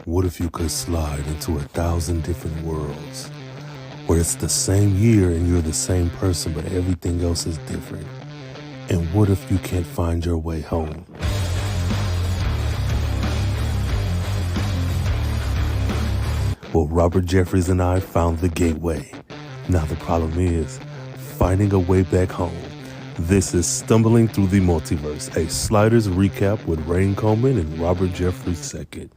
What if you could slide into 1,000 different worlds where it's the same year and you're the same person, but everything else is different? And what if you can't find your way home? Well, Robert Jeffries and I found the gateway. Now the problem is finding a way back home. This is Stumbling Through the Multiverse, a Sliders recap with Rain Coleman and Robert Jeffries II.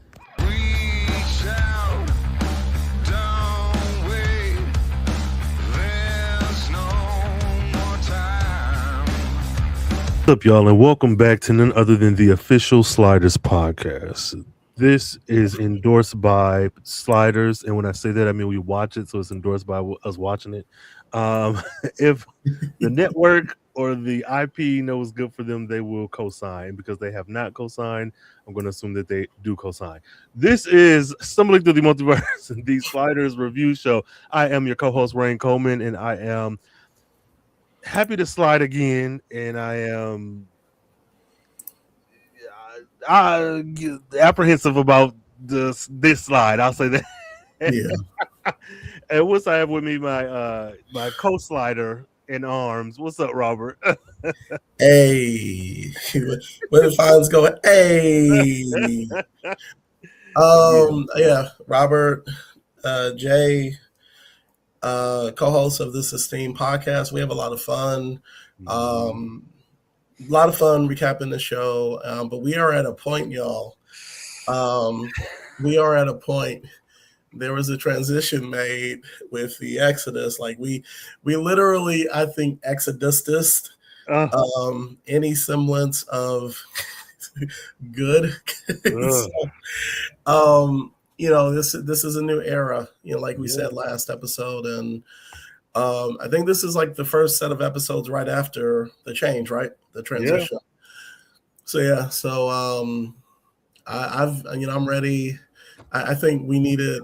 What's up, y'all, and welcome back to none other than the official Sliders podcast. This is endorsed by Sliders, and when I say that, I mean we watch it, so it's endorsed by us watching it. If the network or the IP knows good for them, they will co-sign. Because they have not co-signed, I'm going to assume that they do co-sign. This is Stumbling Through the Multiverse, the Sliders review show. I am your co-host, Rain Coleman, and I am happy to slide again, and I am apprehensive about this slide. I'll say that. Yeah. And once I have with me my co-slider in arms. What's up, Robert? Hey, when the fines go, hey. Yeah, Robert, Jay, co-host of this esteemed podcast. We have a lot of fun. A lot of fun recapping the show, but we are at a point, y'all. We are at a point. There was a transition made with the Exodus. Like we literally, I think, exodused any semblance of good. So, this is a new era. Like we said last episode, and I think this is like the first set of episodes right after the change, right? The transition. I'm ready. I think we needed.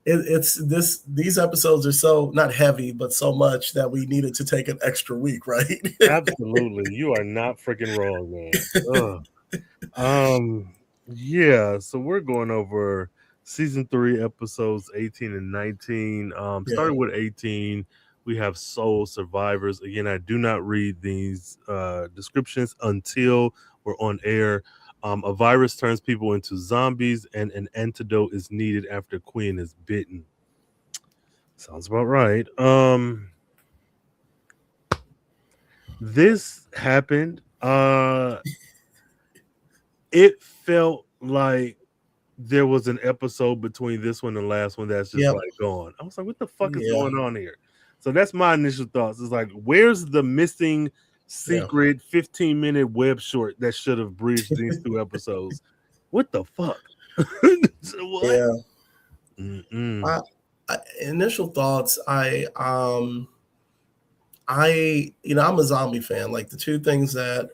These episodes are so not heavy, but so much that we needed to take an extra week, right? Absolutely, you are not freaking wrong, man. Yeah. So we're going over season 3, episodes 18 and 19. Starting with 18, we have Soul Survivors. Again, I do not read these descriptions until we're on air. A virus turns people into zombies, and an antidote is needed after Queen is bitten. Sounds about right. This happened. It felt like there was an episode between this one and the last one that's just like gone. I was like, what the fuck is going on here? So that's my initial thoughts. It's like, where's the missing secret 15-minute web short that should have bridged these 2 episodes? What the fuck? What? Yeah. Initial thoughts. I'm a zombie fan. Like the 2 things that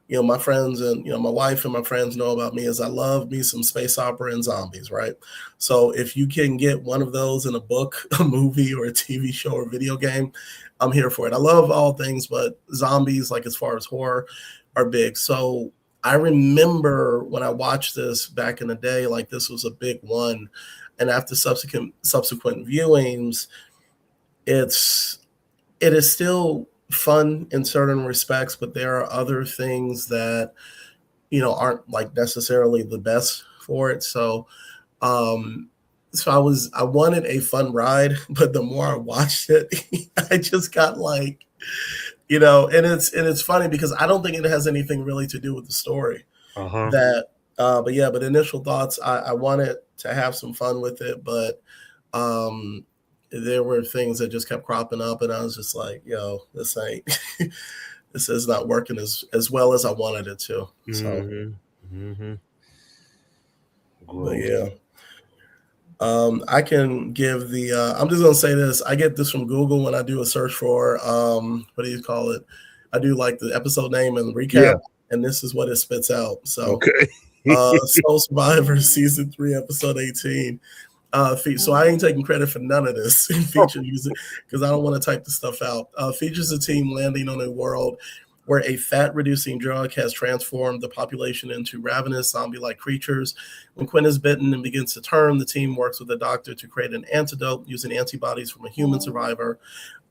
my friends and my wife and my friends know about me is I love me some space opera and zombies, right? So if you can get one of those in a book, a movie, or a TV show or video game, I'm here for it. I love all things, but zombies, like as far as horror, are big. So I remember when I watched this back in the day, like this was a big one. And after subsequent viewings, it is still fun in certain respects, but there are other things that aren't like necessarily the best for it. So I wanted a fun ride, but the more I watched it, I just got like, and it's funny because I don't think it has anything really to do with the story. But initial thoughts, I wanted to have some fun with it, but there were things that just kept cropping up, and I was just like, this is not working as well as I wanted it to. So, but yeah. I can give the, I'm just going to say this. I get this from Google when I do a search for, what do you call it? I do like the episode name and the recap, and this is what it spits out. So, Soul Survivor season 3, episode 18. So I ain't taking credit for none of this feature music because I don't want to type the stuff out. Features a team landing on a world where a fat-reducing drug has transformed the population into ravenous zombie-like creatures. When Quinn is bitten and begins to turn, the team works with the doctor to create an antidote using antibodies from a human survivor.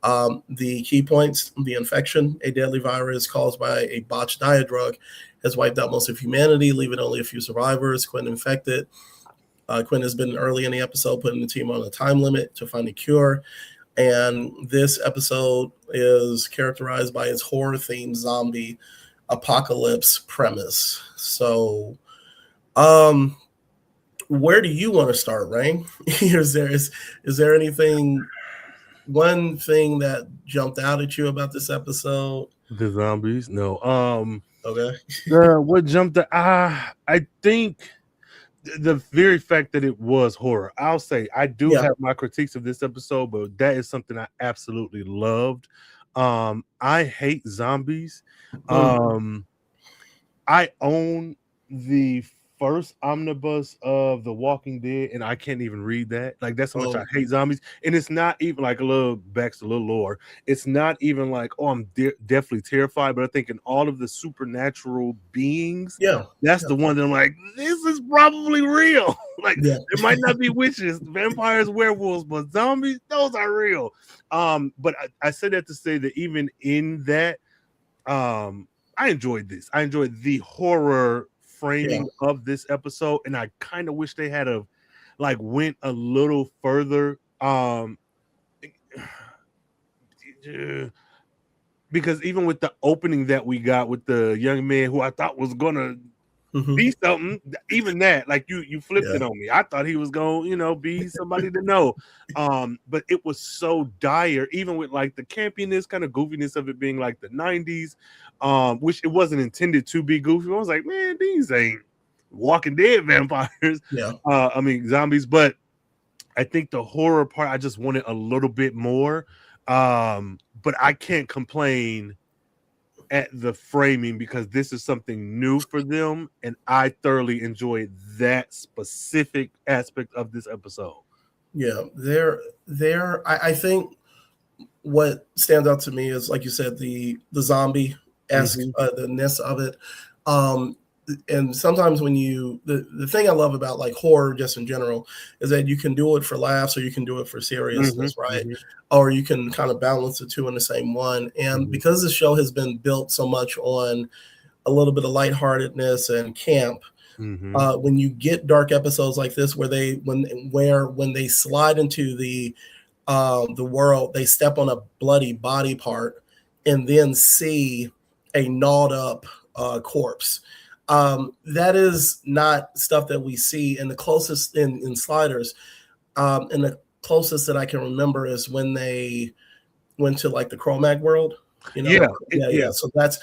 The key points: the infection, a deadly virus caused by a botched diet drug, has wiped out most of humanity, leaving only a few survivors. Quinn infected. Quinn has been early in the episode, putting the team on a time limit to find a cure. And this episode is characterized by its horror-themed zombie apocalypse premise. So, where do you want to start, Rain? is there anything, one thing that jumped out at you about this episode? The zombies? No. Okay. What jumped I think the very fact that it was horror. I'll say I do have my critiques of this episode, but that is something I absolutely loved. I hate zombies. I own the first omnibus of The Walking Dead, and I can't even read that. Like, that's how much I hate zombies. And it's not even like a little lore. It's not even like, oh, I'm definitely terrified, but I think in all of the supernatural beings, that's the one that I'm like, this is probably real. Like, there might not be witches, vampires, werewolves, but zombies, those are real. But I say that to say that even in that, I enjoyed this. I enjoyed the horror framing of this episode, and I kind of wish they had went a little further, because even with the opening that we got with the young man who I thought was gonna be something, even that, like, you flipped it on me. I thought he was gonna, be somebody to know. But it was so dire, even with like the campiness, kind of goofiness of it being like the 90s, which it wasn't intended to be goofy. I was like, man, these ain't Walking Dead vampires. I mean zombies, but I think the horror part, I just wanted a little bit more. But I can't complain at the framing because this is something new for them, and I thoroughly enjoyed that specific aspect of this episode. I think what stands out to me is, like you said, the zombie-esque, the ness of it. And sometimes when the thing I love about like horror just in general is that you can do it for laughs or you can do it for seriousness, right? Or you can kind of balance the two in the same one. And because the show has been built so much on a little bit of lightheartedness and camp, when you get dark episodes like this where when they slide into the world, they step on a bloody body part and then see a gnawed up corpse. That is not stuff that we see. And the closest in Sliders, and the closest that I can remember is when they went to like the Cro-Mag world. So that's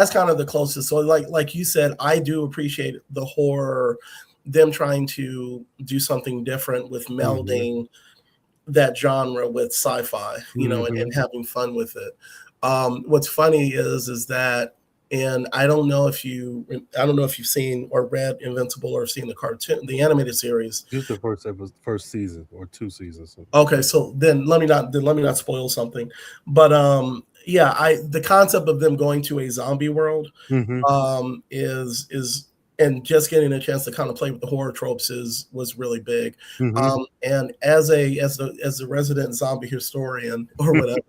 kind of the closest. So like you said, I do appreciate the horror, them trying to do something different with melding that genre with sci-fi, and having fun with it. What's funny is that, and I don't know if you've seen or read Invincible or seen the cartoon, the animated series. Just the first season or 2 seasons. Okay, so then let me not spoil something. But the concept of them going to a zombie world is and just getting a chance to kind of play with the horror tropes was really big. And as a resident zombie historian or whatever,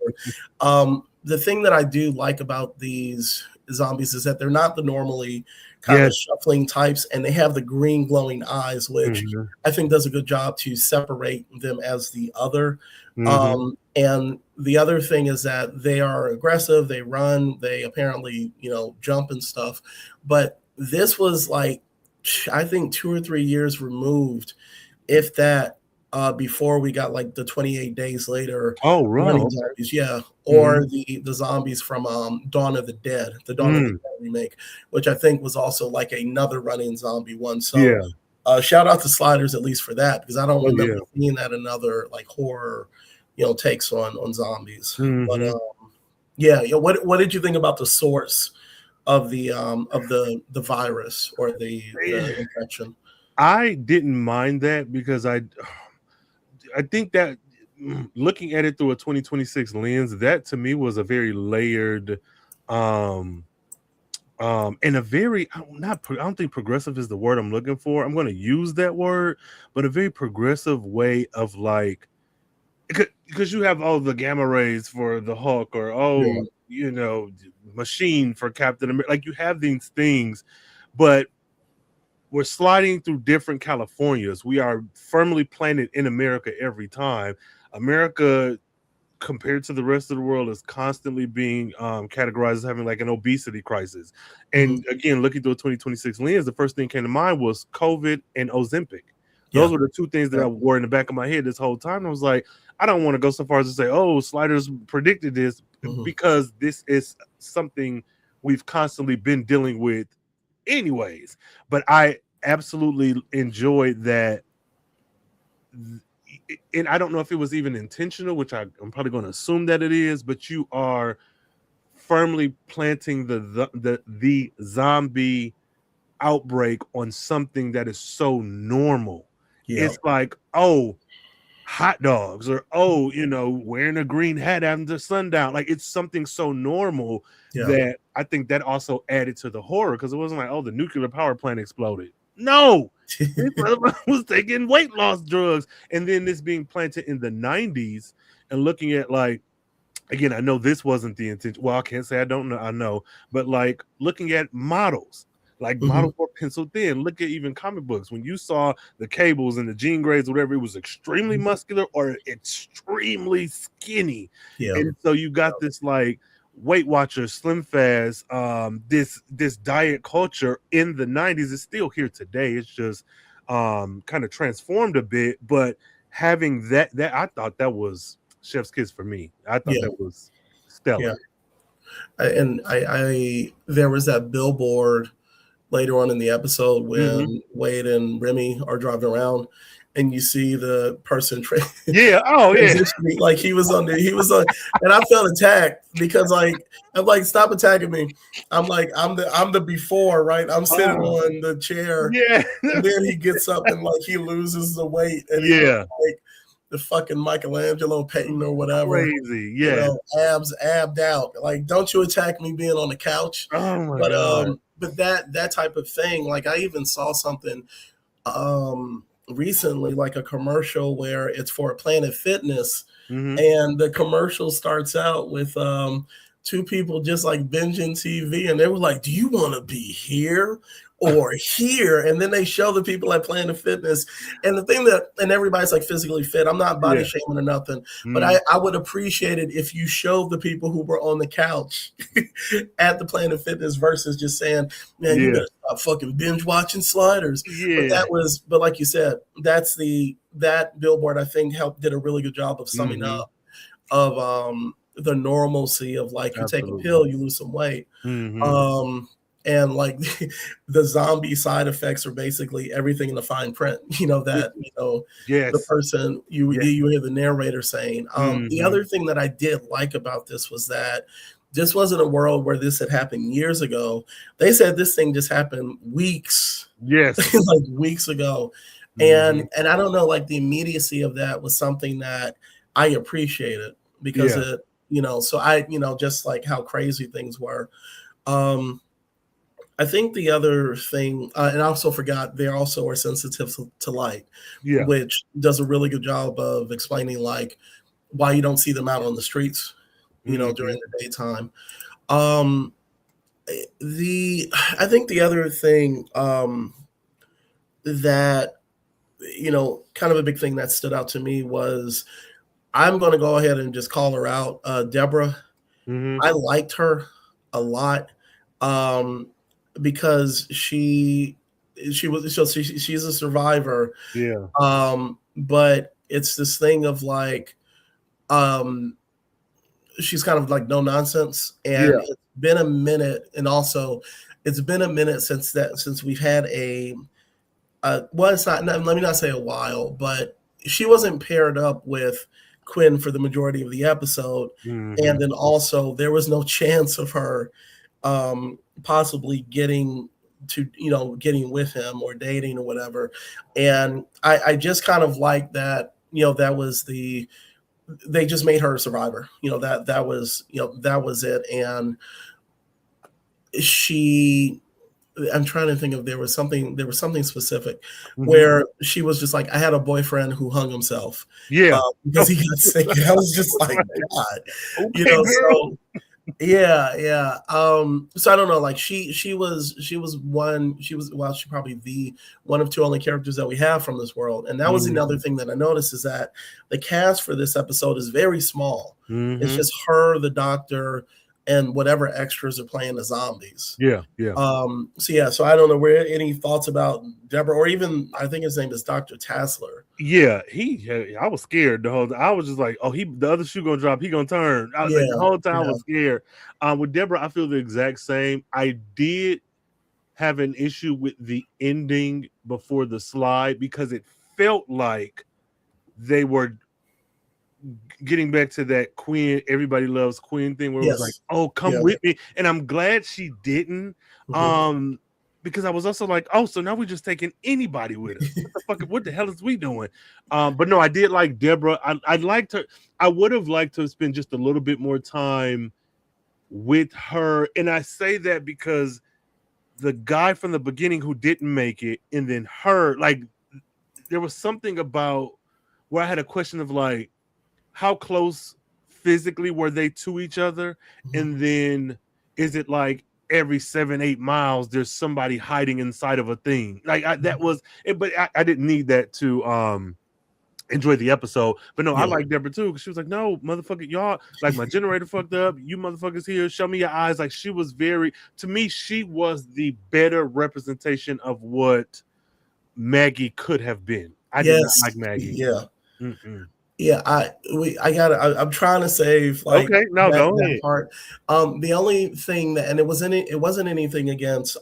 the thing that I do like about these zombies is that they're not the normally kind of shuffling types, and they have the green glowing eyes, which I think does a good job to separate them as the other. And the other thing is that they are aggressive, they run, they apparently, jump and stuff. But this was like, I think 2 or 3 years removed, if that, before we got like the 28 Days Later. Oh, right. Zombies, or the zombies from Dawn of the Dead, the Dawn of the Dead remake, which I think was also like another running zombie one. So shout out to Sliders at least for that, because I don't remember seeing that in other like horror, takes on zombies. But what did you think about the source of the virus or the infection? I didn't mind that because I think that looking at it through a 2026 lens, that to me was a very layered in a very I don't think progressive is the word I'm looking for. I'm going to use that word, but a very progressive way of like, because you have the gamma rays for the Hulk, or machine for Captain America. Like, you have these things, but we're sliding through different Californias. We are firmly planted in America every time. America, compared to the rest of the world, is constantly being categorized as having like an obesity crisis. And again, looking through a 2026 lens, the first thing that came to mind was COVID and Ozempic. Those were the two things that I wore in the back of my head this whole time. I was like, I don't want to go so far as to say, oh, Sliders predicted this, because this is something we've constantly been dealing with anyways. But I absolutely enjoyed that. And I don't know if it was even intentional, which I'm probably going to assume that it is, but you are firmly planting the zombie outbreak on something that is so normal. It's like, oh, hot dogs, or wearing a green hat after sundown. Like, it's something so normal that I think that also added to the horror, because it wasn't like, oh, the nuclear power plant exploded. No, this was taking weight loss drugs. And then this being planted in the 90s, and looking at, like, again, I know this wasn't the intention. Well, I can't say I don't know. I know, but like, looking at models, like models were pencil thin. Look at even comic books. When you saw the Cables and the Jean Greys, whatever, it was extremely muscular or extremely skinny. And so you got this like Weight Watchers, Slim Fast, this diet culture in the 90s is still here today. It's just kind of transformed a bit, but having that I thought that was chef's kiss for me. I thought that was stellar. And I there was that billboard later on in the episode when Wade and Remy are driving around, and you see the person like he was on, and I felt attacked, because like, I'm like, stop attacking me. I'm like, I'm the before, right? I'm sitting on the chair, and then he gets up and like he loses the weight, and he's like the fucking Michelangelo painting or whatever. Crazy, abs abbed out. Like, don't you attack me being on the couch. Oh my God. But that type of thing, like, I even saw something recently, like a commercial where it's for Planet Fitness, and the commercial starts out with two people just like binging TV, and they were like, do you want to be here or here? And then they show the people at Planet Fitness, and the thing and everybody's like physically fit. I'm not body shaming or nothing, but I would appreciate it if you showed the people who were on the couch at the Planet Fitness versus just saying, man, you better stop fucking binge watching Sliders. But like you said, that billboard, I think, did a really good job of summing up of the normalcy of, like, you take a pill, you lose some weight. And like the zombie side effects are basically everything in the fine print, the person you hear the narrator saying. The other thing that I did like about this was that this wasn't a world where this had happened years ago. They said this thing just happened weeks. Like weeks ago. And I don't know, like, the immediacy of that was something that I appreciated, because it, so I, just like how crazy things were. I think the other thing, and I also forgot, they also are sensitive to light, which does a really good job of explaining, like, why you don't see them out on the streets, during the daytime. I think the other thing that, kind of a big thing that stood out to me was, I'm going to go ahead and just call her out, Deborah. I liked her a lot. Because she's a survivor. But it's this thing of like, she's kind of like no nonsense. And it's been a minute. And also it's been a minute since we've had it's not, let me not say a while, but she wasn't paired up with Quinn for the majority of the episode. And then also there was no chance of her possibly getting with him or dating or whatever. And I just kind of like that, that was they just made her a survivor. That was it. And I'm trying to think if there was something specific Mhm. where she was just like, I had a boyfriend who hung himself Yeah. because he got sick. And I was just like, God, Okay, girl. so yeah. So I don't know, like she was probably the one of two only characters that we have from this world. And that was another thing that I noticed, is that the cast for this episode is very small. It's just her, the doctor, and whatever extras are playing the zombies. Yeah. So I don't know, where any thoughts about Deborah, or even I think his name is Dr. Tassler. Yeah, I was scared the whole time. I was just like, oh, the other shoe gonna drop, he gonna turn. Like, the whole time I was scared. With Deborah, I feel the exact same. I did have an issue with the ending before the slide, because it felt like they were getting back to that Queen, everybody loves Queen thing, where it was like, oh, come with me. And I'm glad she didn't. Because I was also like, oh, so now we're just taking anybody with us. What the hell is we doing? But no, I did like Deborah. I liked her. I would have liked to spend just a little bit more time with her. And I say that because the guy from the beginning who didn't make it, and then her, like, there was something about where I had a question of like, how close physically were they to each other? And then is it like every 7-8 miles there's somebody hiding inside of a thing? Like, that was it, but I didn't need that to enjoy the episode. But no, I like Deborah too, because she was like, no, motherfucker, y'all, like, my generator fucked up, you motherfuckers here, show me your eyes. Like, she was to me, she was the better representation of what Maggie could have been. I did not like Maggie. I'm trying to save like that part. The only thing that, and it wasn't anything against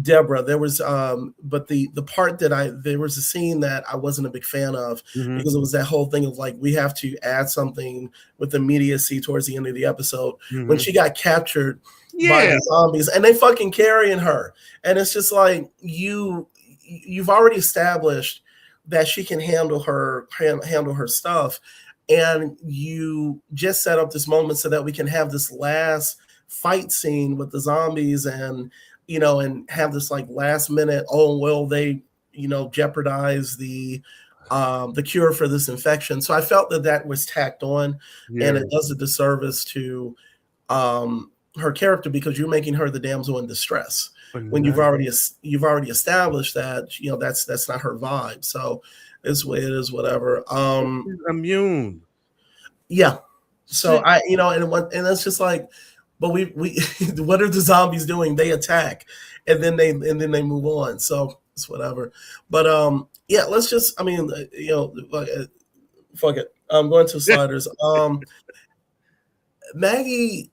Deborah. There was but the part that there was a scene that I wasn't a big fan of, because it was that whole thing of like, we have to add something with immediacy towards the end of the episode, when she got captured by the zombies and they fucking carrying her, and it's just like, you've already established that she can handle her stuff, and you just set up this moment so that we can have this last fight scene with the zombies, and and have this like last minute, oh well, they jeopardize the cure for this infection. So I felt that was tacked on, and it does a disservice to her character, because you're making her the damsel in distress when you've already established that that's not her vibe. So it's the way it is, whatever. She's immune. Yeah. So and that's just like, but we what are the zombies doing? They attack, and then they move on. So it's whatever. But let's just, fuck it. I'm going to sliders. Maggie,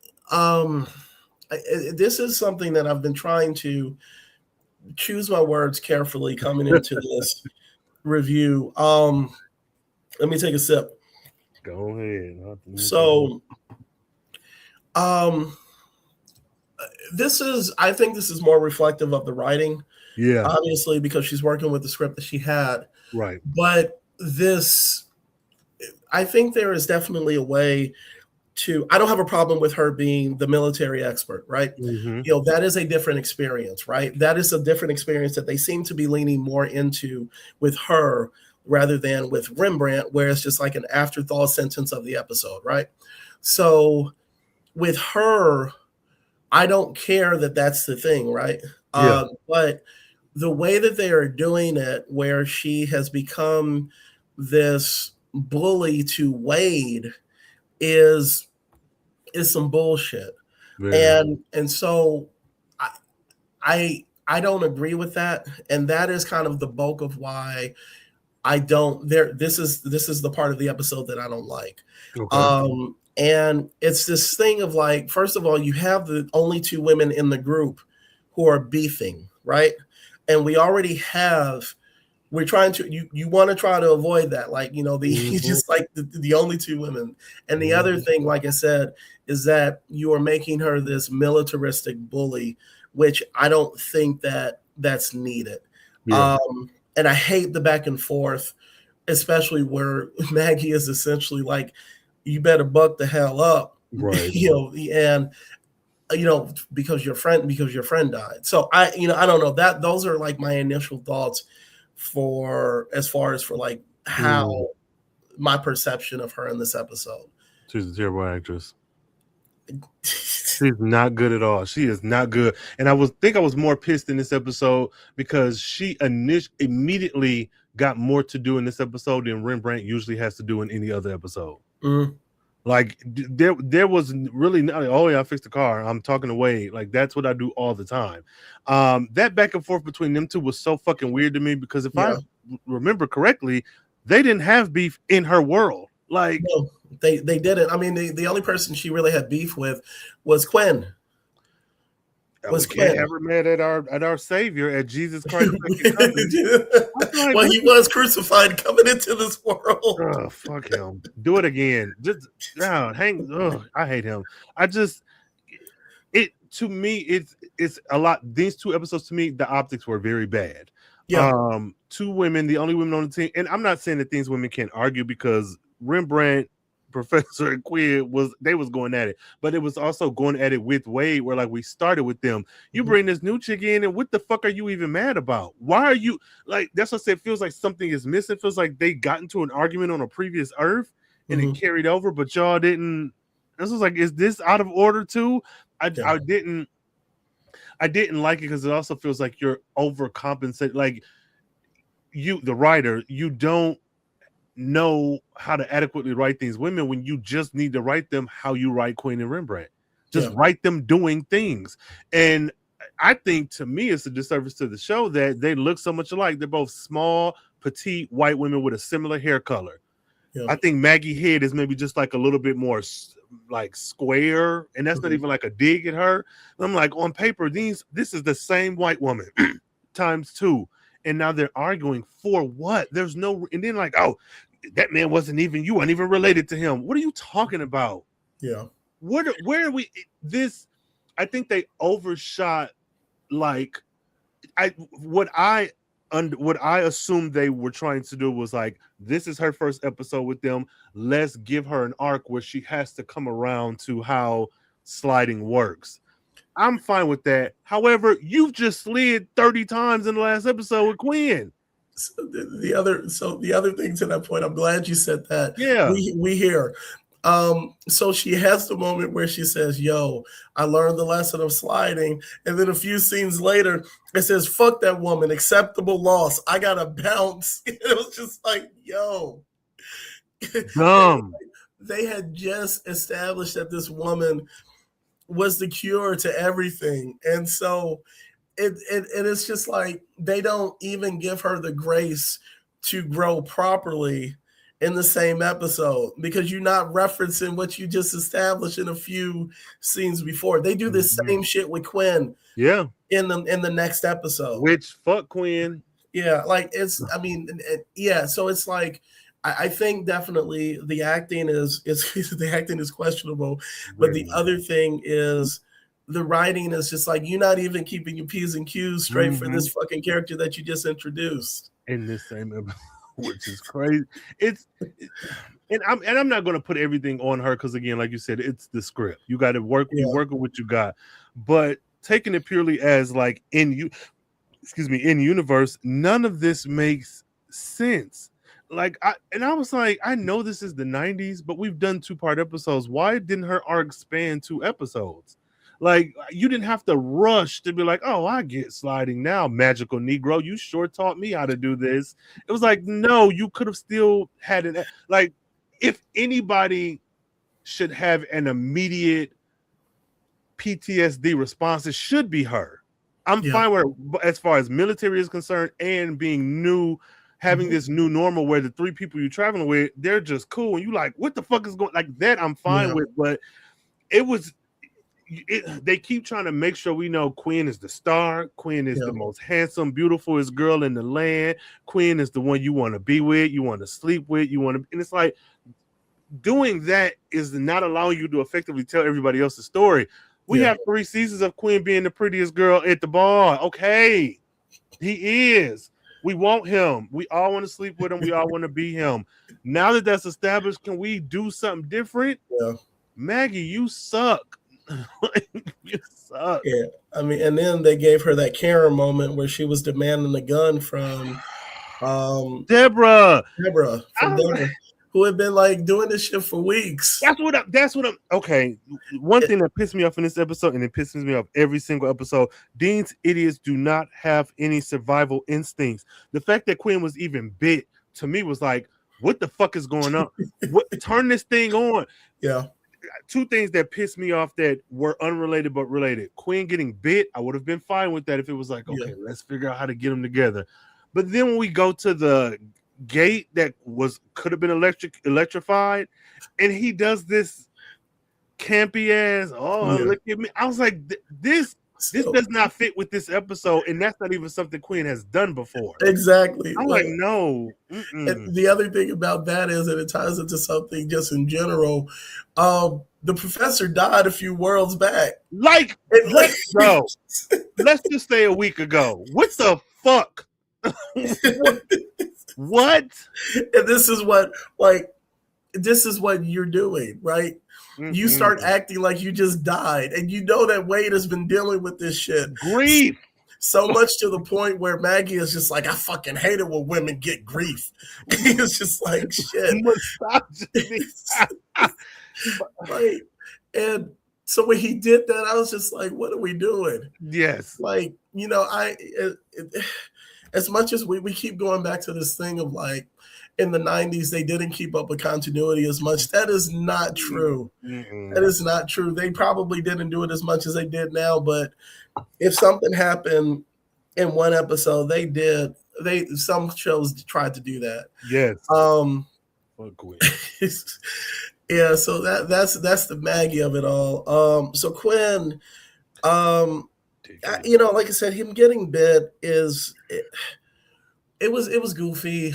this is something that I've been trying to choose my words carefully coming into this review. Let me take a sip. Go ahead. So, I think this is more reflective of the writing. Yeah. Obviously, because she's working with the script that she had. Right. But I think there is definitely a way I don't have a problem with her being the military expert, right? That is a different experience, right? That is a different experience that they seem to be leaning more into with her, rather than with Rembrandt, where it's just like an afterthought sentence of the episode, right? So with her, I don't care that that's the thing, right? But the way that they are doing it, where she has become this bully to Wade, is some bullshit. And so I don't agree with that. And that is kind of the bulk of why I don't this is the part of the episode that I don't like. And it's this thing of like, first of all, you have the only two women in the group who are beefing, right? And we're trying to, you want to try to avoid that, like, just like the only two women. And the other thing, like I said, is that you are making her this militaristic bully, which I don't think that's needed. And I hate the back and forth, especially where Maggie is essentially like, you better buck the hell up, right? And because your friend died. So I don't know, that those are like my initial thoughts for as far as for like how my perception of her in this episode. She's a terrible actress. She's not good at all. She is not good. And I was more pissed in this episode because she immediately got more to do in this episode than Rembrandt usually has to do in any other episode. Like there was really not, oh yeah, I fixed the car, I'm talking to Wade. Like that's what I do all the time. That back and forth between them two was so fucking weird to me because if I remember correctly, they didn't have beef in her world. Like no, they didn't. I mean, the only person she really had beef with was Quinn. We can't have her mad at our Savior, at Jesus Christ. Well, he was crucified coming into this world. Oh, fuck him. Do it again. Just I hate him. To me, it's a lot. These two episodes, to me, the optics were very bad. Yeah. Two women, the only women on the team, and I'm not saying that these women can't argue because Rembrandt, Professor, and Quinn was going at it, but it was also going at it with Wade, where like we started with them. You bring this new chick in, and what the fuck are you even mad about? Why are you like? That's what I said. It feels like something is missing. It feels like they got into an argument on a previous Earth and it carried over, but y'all didn't. This was like, is this out of order too? I didn't like it because it also feels like you're overcompensating. Like you, the writer, you don't know how to adequately write these women when you just need to write them how you write Quinn and Rembrandt. Just write them doing things. And I think, to me, it's a disservice to the show that they look so much alike. They're both small, petite white women with a similar hair color. I think Maggie Head is maybe just like a little bit more like square, and that's not even like a dig at her. I'm like, on paper, this is the same white woman times two, and now they're arguing for what? There's no, and then like, oh, that man wasn't even, you weren't even related to him. What are you talking about? Yeah. Where are we? I think they overshot. Like, what I assumed they were trying to do was like, this is her first episode with them. Let's give her an arc where she has to come around to how sliding works. I'm fine with that. However, you've just slid 30 times in the last episode with Quinn. So the other thing to that point, I'm glad you said that. Yeah. We hear. So she has the moment where she says, yo, I learned the lesson of sliding. And then a few scenes later, it says, fuck that woman, acceptable loss. I gotta bounce. It was just like, yo. Dumb. They had just established that this woman was the cure to everything. And so it's just like they don't even give her the grace to grow properly in the same episode because you're not referencing what you just established in a few scenes before. They do the same shit with Quinn. Yeah. In the next episode. Which fuck Quinn. Yeah, like so it's like I think definitely the acting is questionable, but the other thing is the writing is just like, you're not even keeping your P's and Q's straight for this fucking character that you just introduced in this same episode, which is crazy. I'm not going to put everything on her because, again, like you said, it's the script. You got to work. You work with what you got, but taking it purely as like in universe, none of this makes sense. Like I was like, I know this is the 90s, but we've done 2-part episodes. Why didn't her arc span 2 episodes? Like, you didn't have to rush to be like, oh, I get sliding now, magical Negro. You sure taught me how to do this. It was like, no, you could have still had it. Like, if anybody should have an immediate PTSD response, it should be her. I'm fine with her as far as military is concerned and being new, having this new normal where the 3 people you're traveling with, they're just cool. And you like, what the fuck is going like that? I'm fine with, but they keep trying to make sure we know Quinn is the star. Quinn is the most handsome, beautifulest girl in the land. Quinn is the one you want to be with, you want to sleep with, and it's like doing that is not allowing you to effectively tell everybody else's story. We have 3 seasons of Quinn being the prettiest girl at the bar. Okay, he is. We want him. We all want to sleep with him. We all want to be him. Now that that's established, can we do something different? Yeah. Maggie, you suck. You suck. Yeah, I mean, and then they gave her that Karen moment where she was demanding the gun from Deborah. Deborah, who had been like doing this shit for weeks. That's what I'm okay. One thing that pissed me off in this episode, and it pisses me off every single episode, Dean's idiots do not have any survival instincts. The fact that Quinn was even bit to me was like, what the fuck is going on? Turn this thing on. Yeah. Two things that pissed me off that were unrelated but related. Quinn getting bit, I would have been fine with that if it was like, okay, let's figure out how to get them together. But then when we go to the gate that could have been electrified, and he does this campy ass, look at me. I was like, this does not fit with this episode, and that's not even something Quinn has done before. Exactly. I'm like, no. And the other thing about that is that it ties into something just in general. The professor died a few worlds back. Let's just say a week ago. What the fuck? What? And this is what you're doing, right? You start acting like you just died, and you know that Wade has been dealing with this shit. Grief. So much to the point where Maggie is just like, I fucking hate it when women get grief. It's just like, shit. Right. And so when he did that, I was just like, what are we doing? Yes. Like, as much as we keep going back to this thing of like, in the 90s, they didn't keep up with continuity as much. That is not true. That is not true. They probably didn't do it as much as they did now, but if something happened in one episode, they did. Some shows tried to do that. Yes. Yeah, so that's the Maggie of it all. So Quinn, like I said, him getting bit it was goofy.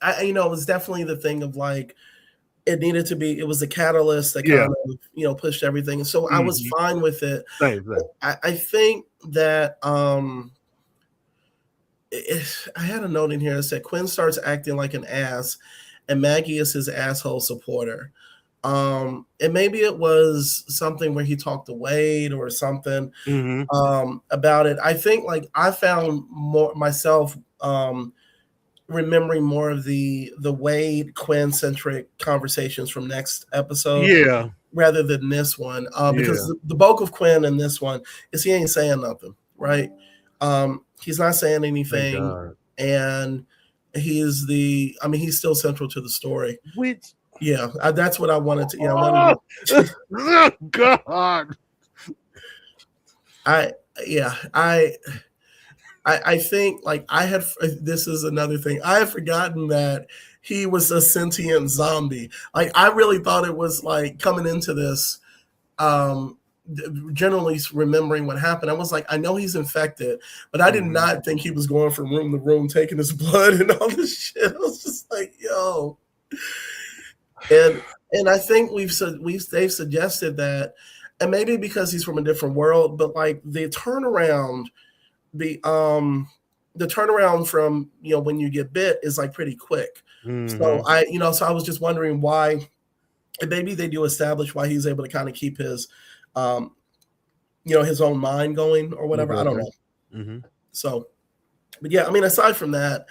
It was definitely the thing of like, it needed to be, it was the catalyst that kind of, pushed everything. So I was fine with it. I think that I had a note in here that said Quinn starts acting like an ass and Maggie is his asshole supporter. And maybe it was something where he talked to Wade or something about it. I think like I found more myself remembering more of the Wade Quinn centric conversations from next episode, rather than this one, because the bulk of Quinn in this one is he ain't saying nothing, right? He's not saying anything, and he's still central to the story. That's what I wanted to. Oh God! I think like this is another thing. I had forgotten that he was a sentient zombie. Like I really thought it was like coming into this, generally remembering what happened. I was like, I know he's infected, but I did not think he was going from room to room, taking his blood and all this shit. I was just like, yo. And I think they've suggested that, and maybe because he's from a different world, but like the turnaround from when you get bit is like pretty quick. So I was just wondering why, and maybe they do establish why he's able to kind of keep his his own mind going or whatever. I don't know. So, but yeah, I mean, aside from that,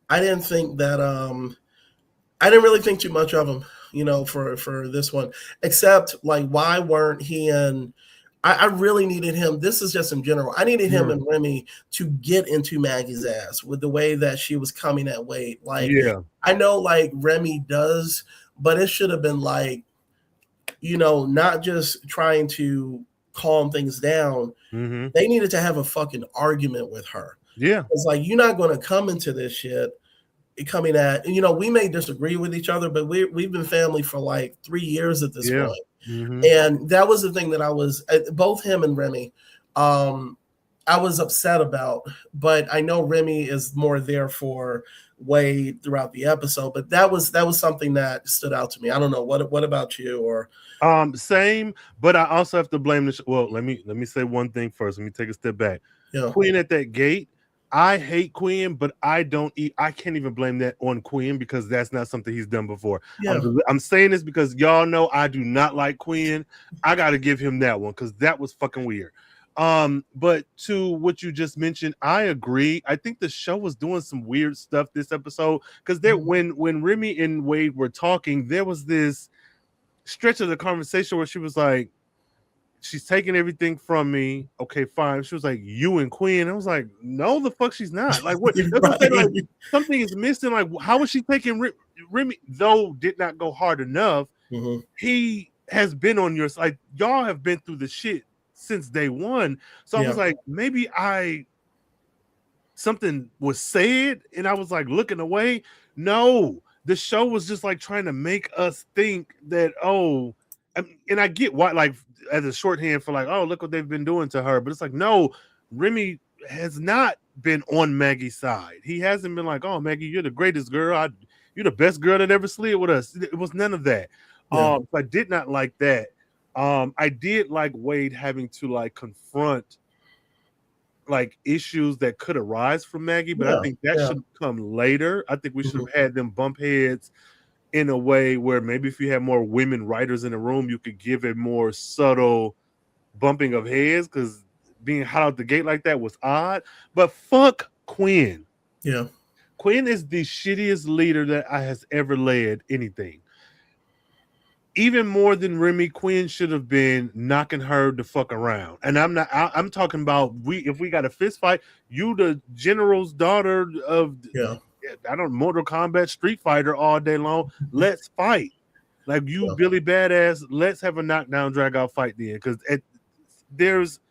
I didn't think that I didn't really think too much of him, for this one, except like why weren't he and I really needed him. This is just in general. I needed him and Remy to get into Maggie's ass with the way that she was coming at Wade. Like, I know like Remy does, but it should have been like, not just trying to calm things down. They needed to have a fucking argument with her. It's like, you're not going to come into this shit coming at, we may disagree with each other, but we've been family for like 3 years at this point. And that was the thing that I was, both him and Remy, I was upset about, but I know Remy is more there for Wade throughout the episode, but that was something that stood out to me. I don't know. What about you? Or same, but I also have to blame this. Well, let me say one thing first. Let me take a step back. Queen at that gate, I hate Quinn, but I don't eat. I can't even blame that on Quinn because that's not something he's done before. Yeah. I'm saying this because y'all know I do not like Quinn. I got to give him that one because that was fucking weird. But to what you just mentioned, I agree. I think the show was doing some weird stuff this episode because there, when Remy and Wade were talking, there was this stretch of the conversation where she was like, she's taking everything from me. Okay, fine. She was like, you and Quinn. I was like, no, the fuck, she's not. Like, what? That's what I'm saying. Like, something is missing. Like, how is she taking Remy? Though did not go hard enough. He has been on your side. Y'all have been through the shit since day one. So I was like, maybe something was said, and I was like looking away. No, the show was just like trying to make us think that, oh, and I get why, like, as a shorthand for like, oh, look what they've been doing to her. But it's like, no, Remy has not been on Maggie's side. He hasn't been like, oh, Maggie, you're the greatest girl. You're the best girl that ever slid with us. It was none of that. So I did not like that. I did like Wade having to like confront like issues that could arise from Maggie, but I think that should come later. I think we should have had them bump heads in a way where maybe if you had more women writers in the room, you could give a more subtle bumping of heads, because being hot out the gate like that was odd. But fuck Quinn. Yeah. Quinn is the shittiest leader that I has ever led anything. Even more than Remy, Quinn should have been knocking her the fuck around. And I'm talking about if we got a fist fight, you the general's daughter of I don't Mortal Kombat, Street Fighter all day long. Let's fight. Like you Billy Badass, let's have a knockdown drag out fight then. Because there's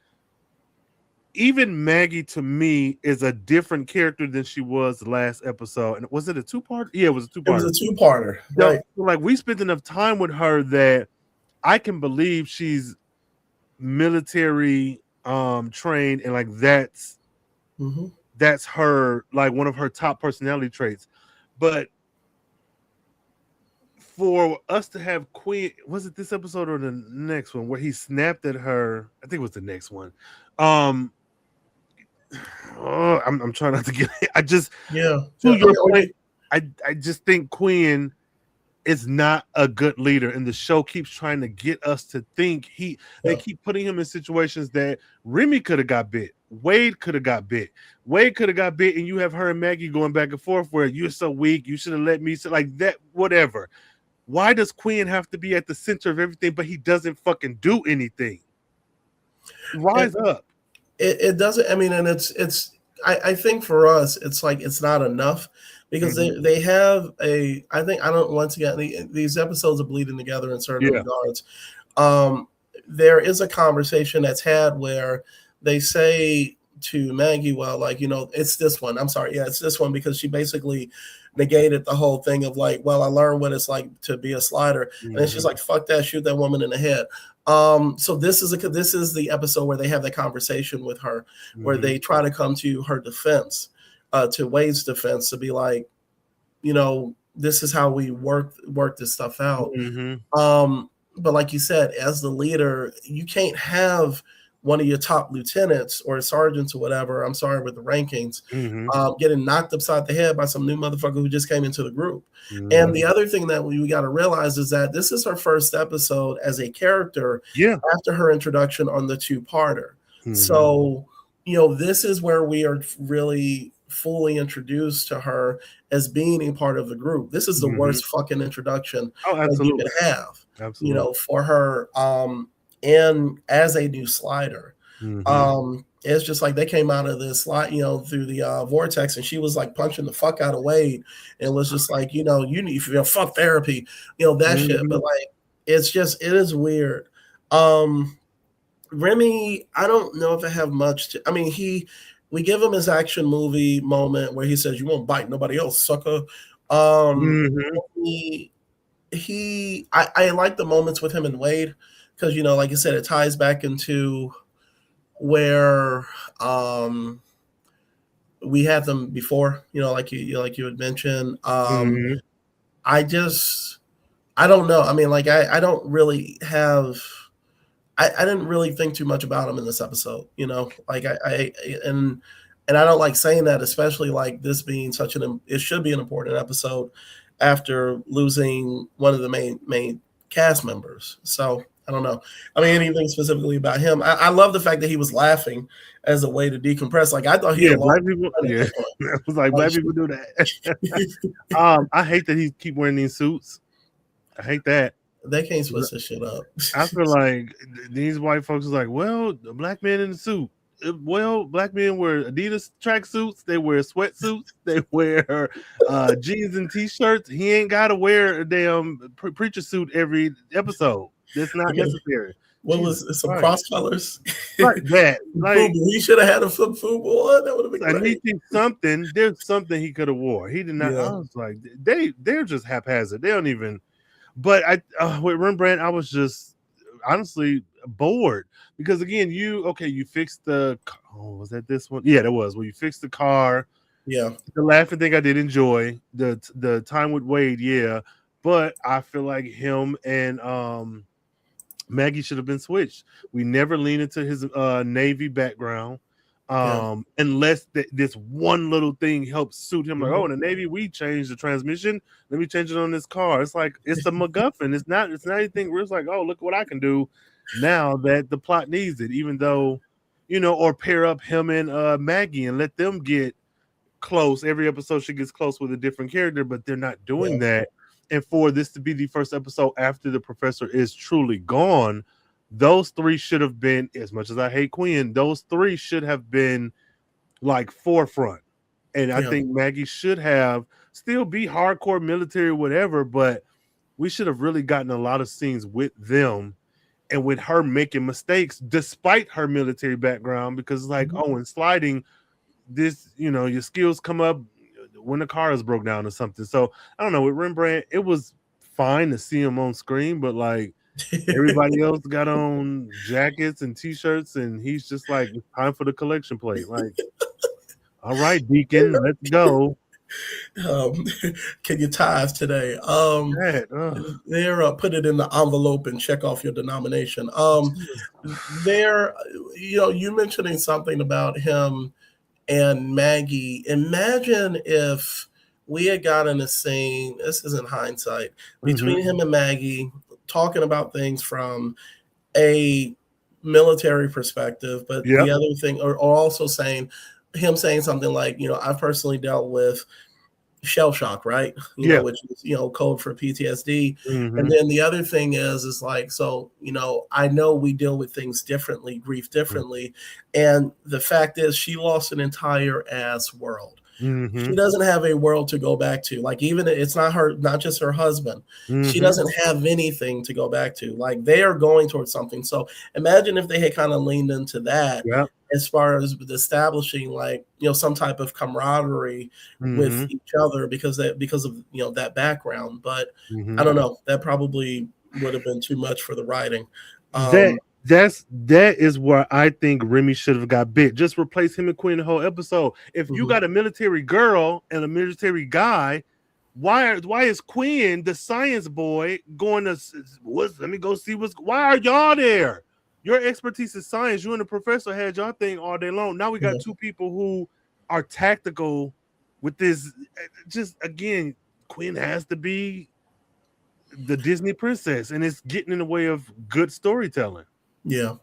even Maggie to me is a different character than she was last episode. And was it a two-parter? Yeah, it was a two-parter. It was a two-parter. Right. Like we spent enough time with her that I can believe she's military trained, and like that's her, like one of her top personality traits. But for us to have Quinn, was it this episode or the next one where he snapped at her? I think it was the next one. I'm trying not to get. I just to your point. I just think Quinn is not a good leader, and the show keeps trying to get us to think they keep putting him in situations that Remy could have got bit, Wade could have got bit, and you have her and Maggie going back and forth where you're so weak, you should have let me, like that, whatever. Why does Quinn have to be at the center of everything, but he doesn't fucking do anything? Rise up. It doesn't. I mean, and it's. I think for us, it's like it's not enough because they have a. I think I don't. Once again, these episodes are bleeding together in certain regards. There is a conversation that's had where they say to Maggie, well, like, you know, it's this one. I'm sorry, it's this one, because she basically negated the whole thing of like, well, I learned what it's like to be a slider, and then she's like, fuck that, shoot that woman in the head. So this is the episode where they have that conversation with her, where they try to come to her defense, to Wade's defense, to be like, you know, this is how we work this stuff out. But like you said, as the leader, you can't have one of your top lieutenants or sergeants or whatever, I'm sorry, with the rankings, getting knocked upside the head by some new motherfucker who just came into the group. And the other thing that we got to realize is that this is her first episode as a character after her introduction on the two-parter. So, you know, this is where we are really fully introduced to her as being a part of the group. This is the worst fucking introduction that you could have, you know, for her. And as a new slider, it's just like they came out of this slide, you know, through the vortex, and she was like punching the fuck out of Wade, and was just like, you know, you need fuck therapy, you know, that shit. But like, it is weird. Remy, I don't know if I have much to. I mean, we give him his action movie moment where he says, "You won't bite nobody else, sucker." I like the moments with him and Wade. Because, you know, like I said, it ties back into where we had them before, you know, like you had mentioned. I don't know. I mean, like, I don't really have, I didn't really think too much about him in this episode, you know, like and And I don't like saying that, especially like this being such it should be an important episode after losing one of the main cast members. So I don't know. I mean, anything specifically about him. I love the fact that he was laughing as a way to decompress. Like I thought he had black people. Yeah, I was like black people do that. I hate that he keep wearing these suits. I hate that. They can't switch this shit up. I feel like these white folks is like, well, the black man in the suit. Well, black men wear Adidas tracksuits. They wear sweatsuits. They wear jeans and t-shirts. He ain't got to wear a damn preacher suit every episode. That's not necessary. What was it, some cross colors? Like that. Like he should have had a flip football on. That would have been great. He something. There's something he could have wore. He did not. Yeah. I was like, they're just haphazard. They don't even. But with Rembrandt, I was just honestly bored because again, you fixed the. Oh, was that this one? Yeah, that was where you fixed the car. Yeah, the laughing thing I did enjoy the time with Wade. Yeah, but I feel like him and Maggie should have been switched. We never lean into his Navy background. Unless this one little thing helps suit him, like, oh, in the Navy we changed the transmission, let me change it on this car. It's like it's a MacGuffin. It's not anything where it's like, oh, look what I can do now that the plot needs it, even though, or pair up him and Maggie and let them get close. Every episode she gets close with a different character, but they're not doing that. And for this to be the first episode after the professor is truly gone, those three should have been, as much as I hate Quinn, those three should have been like forefront. And I think Maggie should have still be hardcore military, whatever, but we should have really gotten a lot of scenes with them and with her making mistakes despite her military background, because like, in sliding, this, your skills come up when the car is broke down or something. So I don't know, with Rembrandt, it was fine to see him on screen, but like, everybody else got on jackets and t-shirts, and he's just like, it's time for the collection plate. Like, all right, Deacon, let's go. Can you tithe today? There, put it in the envelope and check off your denomination. There, you mentioning something about him and Maggie. Imagine if we had gotten a scene, this is in hindsight, between him and Maggie, talking about things from a military perspective, but the other thing, or also saying something like, I've personally dealt with shell shock, right? Which is, code for PTSD. And then the other thing is like, so, I know we deal with things differently, grief differently. And the fact is she lost an entire ass world. She doesn't have a world to go back to. Like, even it's not just her husband. She doesn't have anything to go back to. Like, they are going towards something. So imagine if they had kind of leaned into that as far as establishing, like, some type of camaraderie with each other because of that background. But I don't know, that probably would have been too much for the writing. That is where I think Remy should have got bit. Just replace him and Quinn the whole episode. If you got a military girl and a military guy, why is Quinn, the science boy, going to let me go see why are y'all there? Your expertise is science. You and the professor had y'all thing all day long. Now we got two people who are tactical with this. Just again, Quinn has to be the Disney princess, and it's getting in the way of good storytelling. I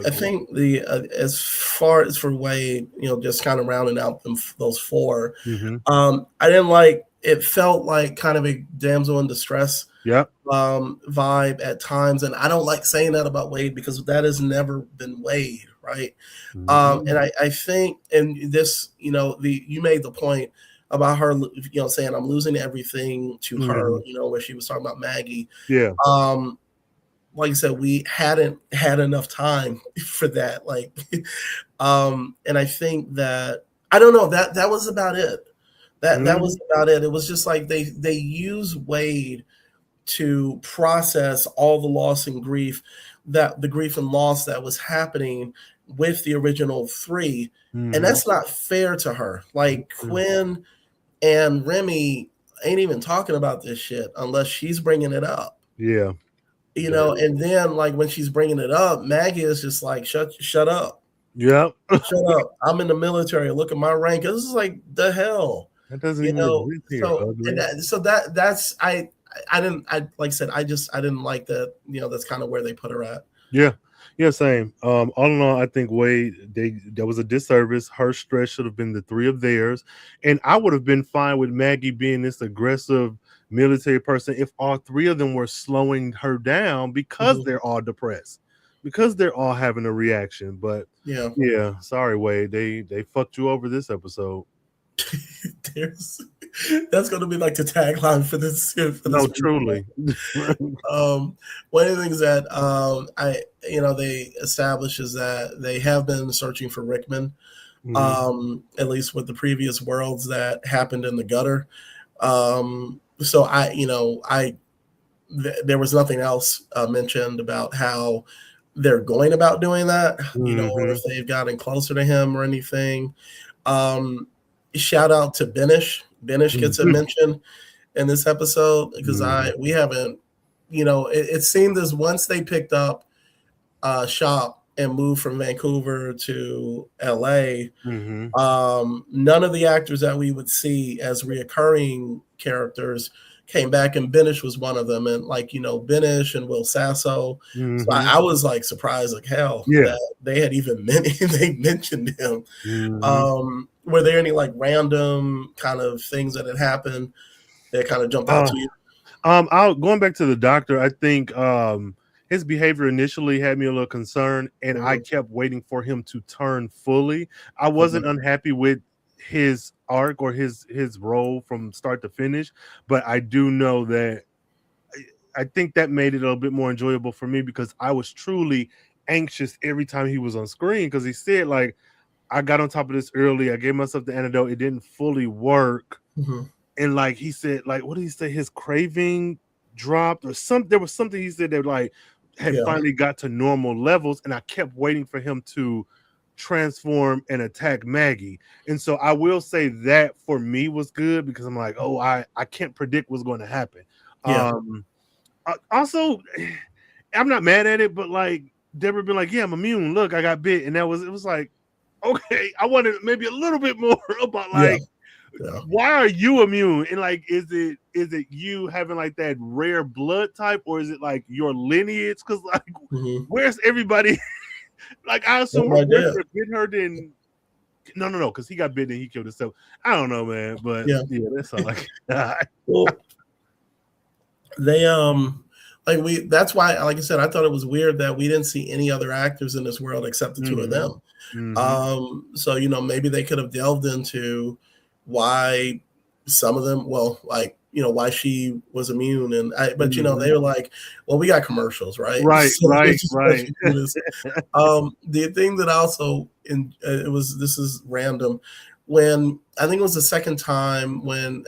think as far as for Wade, just kind of rounding out those four, I didn't like. It felt like kind of a damsel in distress vibe at times, and I don't like saying that about Wade because that has never been Wade, right? And I think, and this, you made the point about her, saying I'm losing everything to her, where she was talking about Maggie. Like I said, we hadn't had enough time for that. Like, and I think that, I don't know, that was about it. That was about it. It was just like they use Wade to process all the loss and grief, the grief and loss that was happening with the original three. And that's not fair to her. Like, Quinn and Remy ain't even talking about this shit unless she's bringing it up. And then, like, when she's bringing it up, Maggie is just like, shut up. Yep. Shut up. I'm in the military. Look at my rank. This is like the hell, That doesn't even exist here, so ugly. that's I didn't I like I said I didn't like that. That's kind of where they put her at. Yeah. Yeah, same. All in all, I think Wade, there was a disservice. Her stress should have been the three of theirs. And I would have been fine with Maggie being this aggressive military person if all three of them were slowing her down because they're all depressed, because they're all having a reaction. But Yeah. yeah, sorry, Wade. They fucked you over this episode. That's going to be like the tagline for this. No, truly. One of the things that they establish is that they have been searching for Rickman, at least with the previous worlds that happened in the gutter. So there was nothing else mentioned about how they're going about doing that, or if they've gotten closer to him or anything. Shout out to Benish. Benish gets a mention in this episode because we haven't, it seemed as once they picked up shop and moved from Vancouver to LA, none of the actors that we would see as reoccurring characters came back, and Benish was one of them. And Benish and Will Sasso. So I was like surprised like hell that they had even they mentioned him. Were there any like random kind of things that had happened that kind of jumped out to you? Going back to the doctor, I think his behavior initially had me a little concerned, and I kept waiting for him to turn fully. I wasn't unhappy with his arc or his role from start to finish, but I do know that I think that made it a little bit more enjoyable for me because I was truly anxious every time he was on screen because he said like, I got on top of this early. I gave myself the antidote. It didn't fully work. And like he said, like, what did he say? His craving dropped or something. There was something he said that like had finally got to normal levels. And I kept waiting for him to transform and attack Maggie. And so I will say that for me was good because I'm like, oh, I can't predict what's going to happen. Also, I'm not mad at it, but like Deborah been like, yeah, I'm immune. Look, I got bit. And it was like, okay, I wanted maybe a little bit more about like why are you immune? And like is it you having like that rare blood type or is it like your lineage? Because like where's everybody? Like I assume her boyfriend bit her then no, because he got bitten and he killed himself. I don't know, man, but yeah that's all like well, they that's why, like I said, I thought it was weird that we didn't see any other actors in this world except the two of them. So maybe they could have delved into why some of them, why she was immune, and but they were like, well, we got commercials, right? Right. The thing that also this is random, when I think it was the second time when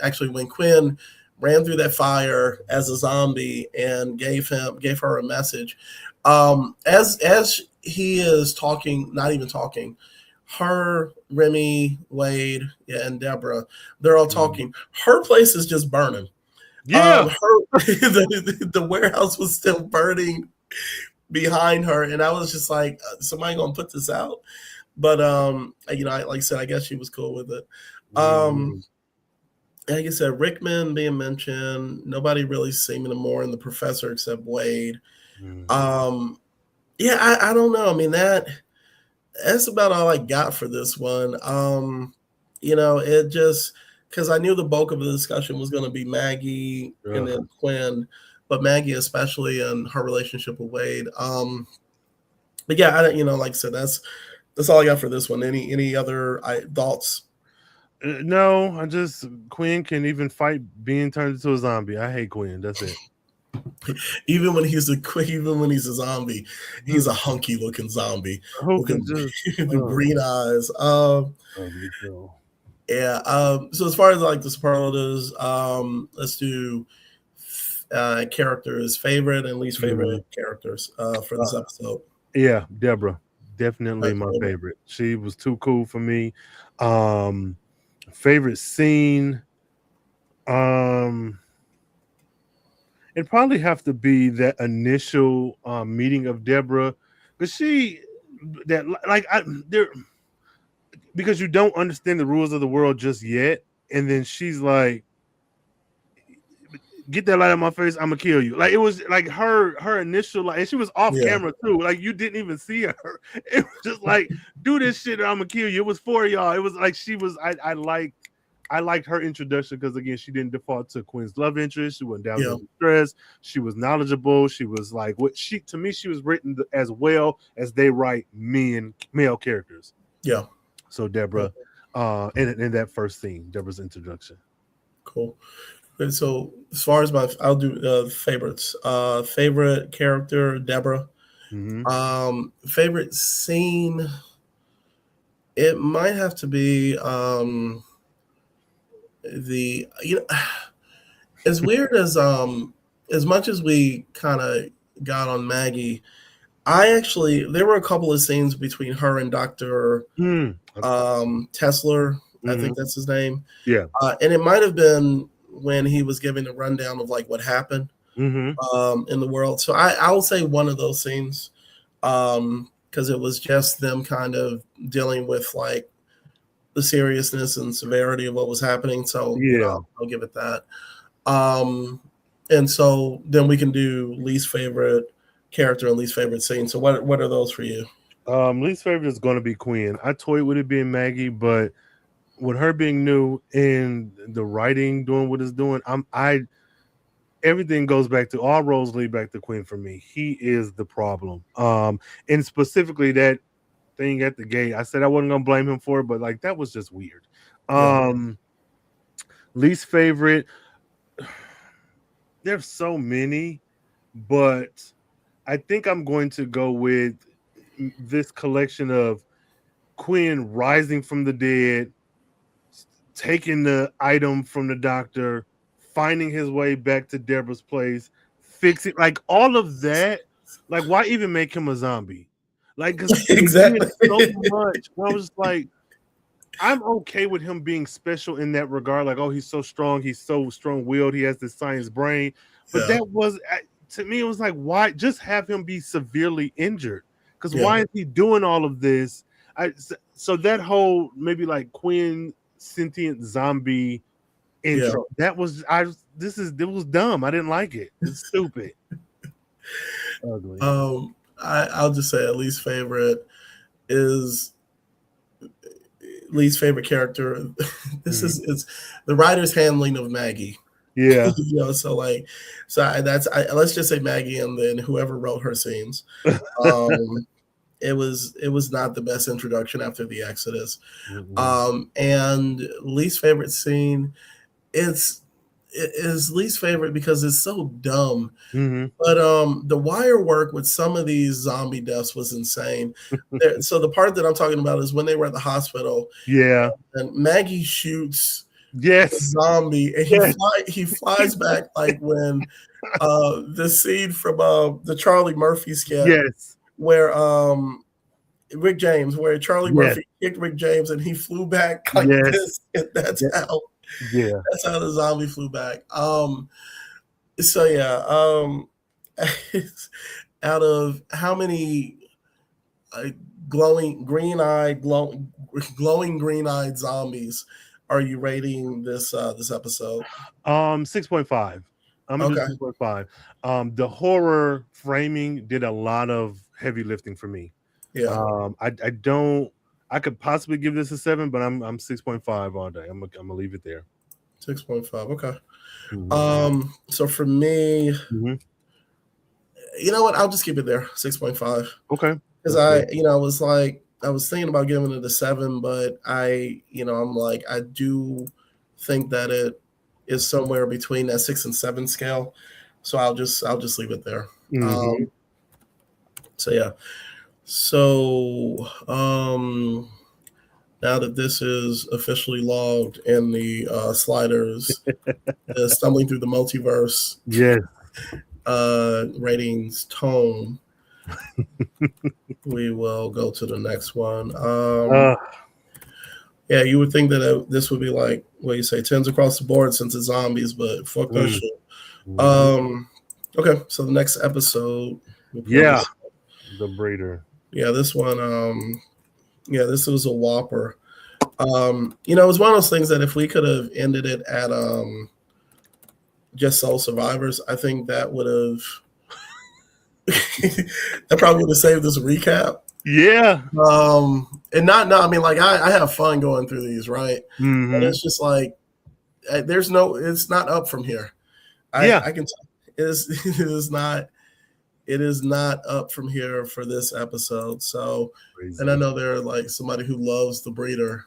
Quinn ran through that fire as a zombie and gave her a message. As he is talking, not even talking, her, Remy, Wade, and Deborah, they're all talking. Her place is just burning. Yeah. The warehouse was still burning behind her, and I was just like, somebody gonna put this out? But like I said, I guess she was cool with it. Like I said, Rickman being mentioned, nobody really seeing him more in the professor except Wade. I don't know. I mean, that's about all I got for this one. It just because I knew the bulk of the discussion was going to be Maggie and then Quinn, but Maggie especially and her relationship with Wade. But yeah, like I said, that's all I got for this one. Any other thoughts? No, I just Quinn can even fight being turned into a zombie. I hate Quinn. That's it. Even when he's a zombie, he's a hunky looking zombie. The green eyes. So as far as like the superlatives, let's do characters, favorite and least favorite characters for this episode. Yeah, Deborah, definitely my favorite. She was too cool for me. Favorite scene, it'd probably have to be that initial meeting of Deborah, because she that like there because you don't understand the rules of the world just yet, and then she's like, get that light out of my face, I'm gonna kill you. Like it was like her initial, like, and she was off camera too. Like you didn't even see her. It was just like, do this shit or I'm gonna kill you. It was for y'all. It was like she was I liked her introduction because again, she didn't default to Quinn's love interest. She went down to stress. She was knowledgeable. She was like what she to me, she was written as well as they write male characters. Yeah. So Deborah, in that first scene, Deborah's introduction. Cool. So as far as I'll do favorites. Favorite character, Deborah. Mm-hmm. Favorite scene. It might have to be as weird as much as we kind of got on Maggie, there were a couple of scenes between her and Dr. Tesler. I think that's his name. Yeah. And it might have been when he was giving a rundown of like what happened in the world. So I'll say one of those scenes because it was just them kind of dealing with like the seriousness and severity of what was happening. So I'll give it that. And so then we can do least favorite character and least favorite scene. So what are those for you? Least favorite is going to be Quinn. I toyed with it being Maggie, but with her being new and the writing doing what it's doing, everything goes back to all roads lead back to Quinn for me. He is the problem. And specifically that thing at the gate, I said I wasn't gonna blame him for it, but like that was just weird. Least favorite, there's so many, but I think I'm going to go with this collection of Quinn rising from the dead, taking the item from the doctor, finding his way back to Deborah's place, fixing like all of that. Like, why even make him a zombie? Like, because exactly so much. I was just like, I'm okay with him being special in that regard. Like, oh, he's so strong, he's so strong-willed, he has this science brain. But that was to me, it was like, why just have him be severely injured? Because why is he doing all of this? So that whole maybe like Quinn sentient zombie intro, that was it was dumb. I didn't like it. It's stupid. Ugly. I'll just say at least favorite is least favorite character. This is the writer's handling of Maggie. Yeah. Let's just say Maggie and then whoever wrote her scenes. It was not the best introduction after the Exodus. And least favorite scene, it is least favorite because it's so dumb. But the wire work with some of these zombie deaths was insane. So the part that I'm talking about is when they were at the hospital. Yeah. And Maggie shoots the zombie and he flies back like when the scene from the Charlie Murphy sketch where Rick James, where Charlie Murphy kicked Rick James and he flew back like this. And that's how the zombie flew back. Out of how many glowing green-eyed zombies are you rating this episode? 6.5. I'm gonna do 6.5. The horror framing did a lot of heavy lifting for me. I could possibly give this a 7, but I'm 6.5 all day. I'm gonna leave it there. 6.5. Okay. So for me, you know what? I'll just keep it there. 6.5. Okay. Because I was thinking about giving it a 7, but I'm like, I do think that it is somewhere between that 6 and 7 scale. So I'll just leave it there. So now that this is officially logged in the sliders, stumbling through the multiverse, ratings tone, we will go to the next one. You would think that this would be like what you say, 10s across the board since it's zombies, but fuck that shit. Okay, so the next episode, the breeder. Yeah, this one. Yeah, this was a whopper. You know, it was one of those things that if we could have ended it at just Soul Survivors, I think that would have that probably would have saved this recap. Yeah. And not I mean, like I have fun going through these, right? Mm-hmm. But it's just like there's no, it's not up from here. I can it is not up from here for this episode. So, Crazy. and I know there are like somebody who loves the breeder.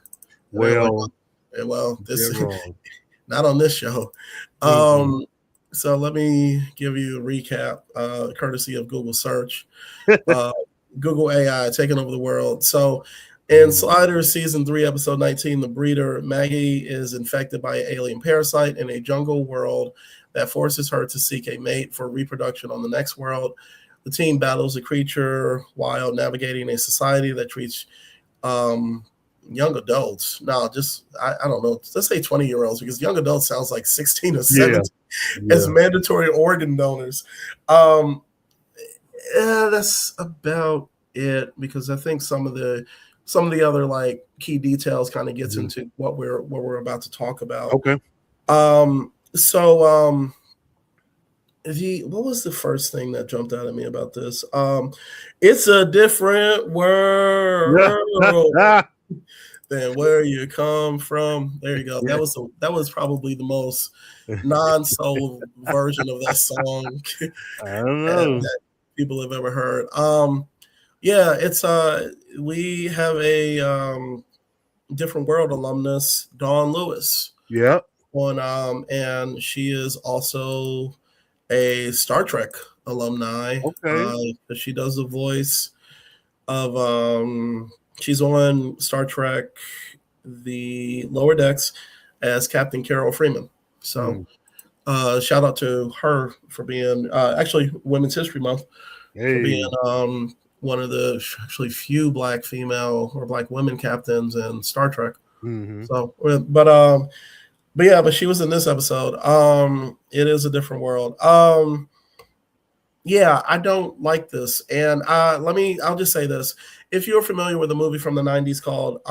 Well, like, well, this is wrong. not on this show. Mm-hmm. So let me give you a recap, courtesy of Google search. Google AI taking over the world. So in Sliders season 3, episode 19, the breeder Maggie is infected by an alien parasite in a jungle world that forces her to seek a mate for reproduction on the next world. The team battles the creature while navigating a society that treats young adults. No, just I don't know. Let's say 20-year-olds, because young adults sounds like 16 or 17 as mandatory organ donors. That's about it, because I think some of the other like key details kind of gets into what we're about to talk about. Okay. So what was the first thing that jumped out at me about this? It's a different world than where you come from. There you go. That was probably the most non-soul version of that song I don't know that people have ever heard. Yeah, it's we have a different world alumnus, Dawn Lewis. Yeah. And she is also a Star Trek alumni. Okay. She does the voice of she's on Star Trek The Lower Decks as Captain Carol Freeman. So shout out to her for being actually Women's History Month for being one of the actually few black female or black women captains in Star Trek. So but she was in this episode. It is a different world. Yeah, I don't like this. And I'll just say this. If you're familiar with a movie from the 90s called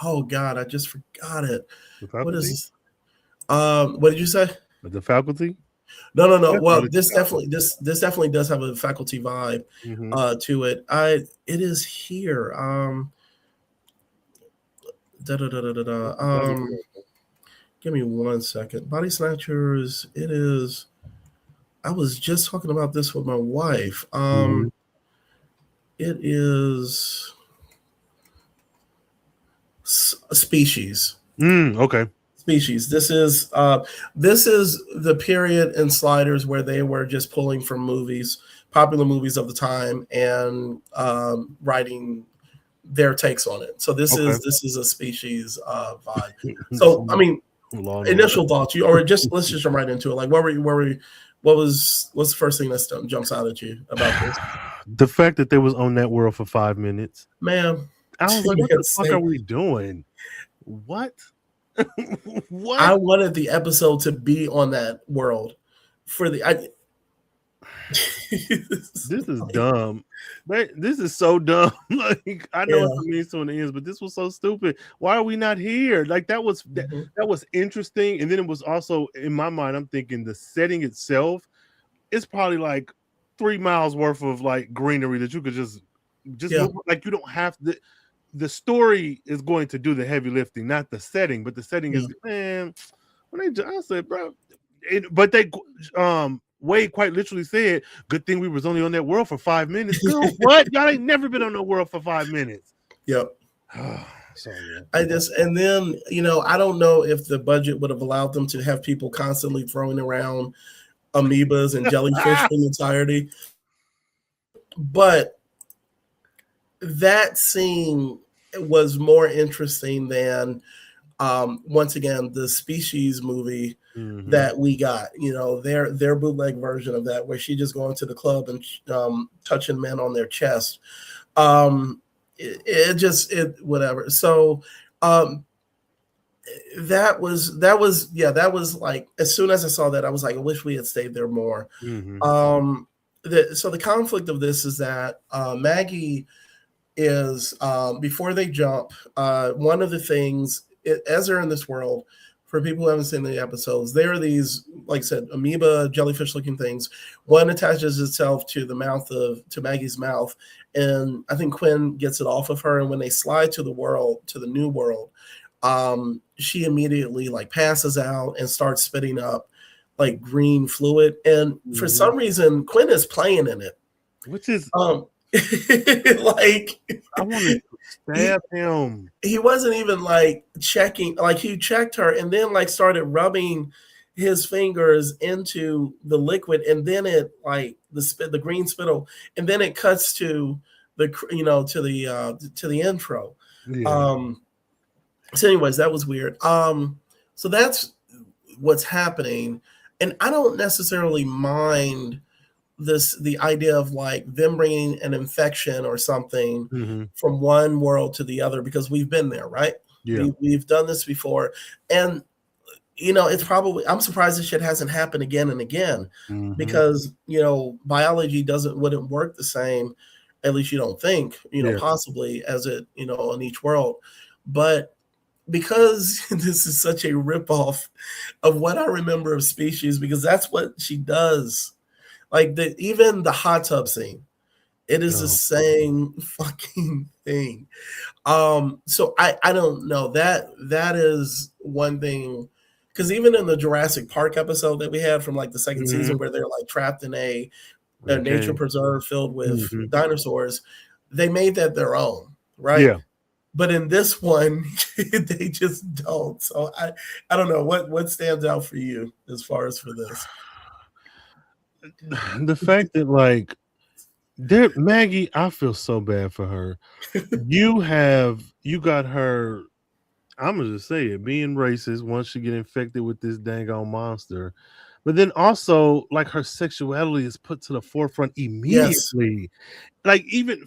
oh God, I just forgot it. What is this? What did you say? The Faculty? No. Well, this definitely does have a Faculty vibe to it. It is here. Give me 1 second. Body Snatchers. It is. I was just talking about this with my wife. It is Species. Okay. Species. This is the period in Sliders where they were just pulling from movies, popular movies of the time, and writing their takes on it. So this is a Species vibe. So I mean, initial thoughts, let's just jump right into it. Like, what's the first thing that jumps out at you about this? The fact that they was on that world for 5 minutes. Man, I was like, what the fuck are we doing? What? What? I wanted the episode to be on that world for the this is dumb. This is so dumb. Like, I know what it means to an ends, but this was so stupid. Why are we not here? Like, that was interesting. And then it was also, in my mind, I'm thinking the setting itself is probably like 3 miles worth of like greenery that you could just like, you don't have the story is going to do the heavy lifting, not the setting. But the setting is, man, when I said, bro, but they Wade quite literally said, good thing we was only on that world for 5 minutes. Girl, what? Y'all ain't never been on the world for 5 minutes. Yep. Sorry. And then, I don't know if the budget would have allowed them to have people constantly throwing around amoebas and jellyfish in entirety. But that scene was more interesting than once again the Species movie that we got. Their bootleg version of that, where she just going to the club and touching men on their chest. It whatever. So that was like, as soon as I saw that, I was like, I wish we had stayed there more. so the conflict of this is that Maggie is before they jump. One of the things as they're in this world, for people who haven't seen the episodes, there are these, like I said, amoeba jellyfish-looking things. One attaches itself to the mouth to Maggie's mouth, and I think Quinn gets it off of her. And when they slide to the new world, she immediately like passes out and starts spitting up like green fluid. And for some reason, Quinn is playing in it, which is like I want to stab him. He wasn't even like checking, like he checked her and then like started rubbing his fingers into the liquid, and then it like the green spittle, and then it cuts to the to the intro. Yeah. So anyways, that was weird. So that's what's happening, and I don't necessarily mind the idea of like them bringing an infection or something from one world to the other, because we've been there, right? Yeah. We've done this before, and it's probably, I'm surprised this shit hasn't happened again and again, because biology wouldn't work the same, at least you don't think, possibly, as it in each world. But because this is such a ripoff of what I remember of Species, because that's what she does. Like even the hot tub scene, it is the same fucking thing. So I don't know, that is one thing, because even in the Jurassic Park episode that we had from like the second season, where they're like trapped in a nature preserve filled with dinosaurs, they made that their own, right? Yeah. But in this one, they just don't. So I don't know what stands out for you as far as for this. The fact that like Maggie, I feel so bad for her. You got her, I'm gonna just say it, being racist once she get infected with this dang on monster, but then also like her sexuality is put to the forefront immediately. Yes. Like even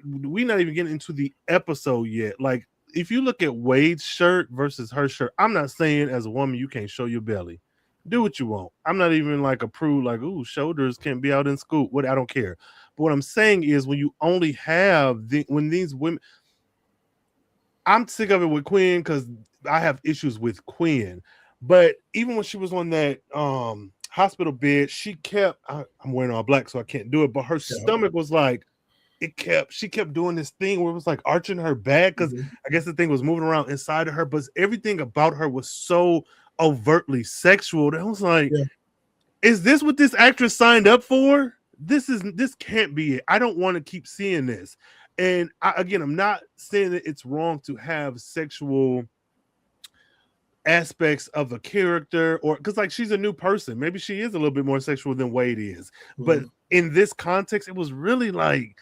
we're not even getting into the episode yet. Like if you look at Wade's shirt versus her shirt, I'm not saying as a woman you can't show your belly. Do what you want. I'm not even like a prude, like, ooh, shoulders can't be out in school. What, I don't care. But what I'm saying is when you only have when these women, I'm sick of it with Quinn because I have issues with Quinn. But even when she was on that hospital bed, she kept, I'm wearing all black, so I can't do it. But her stomach was like, she kept doing this thing where it was like arching her back, because I guess the thing was moving around inside of her. But everything about her was so overtly sexual that I was like, is this what this actress signed up for? This can't be it. I don't want to keep seeing this. And I'm not saying that it's wrong to have sexual aspects of a character, or because like she's a new person, maybe she is a little bit more sexual than Wade is, but in this context it was really like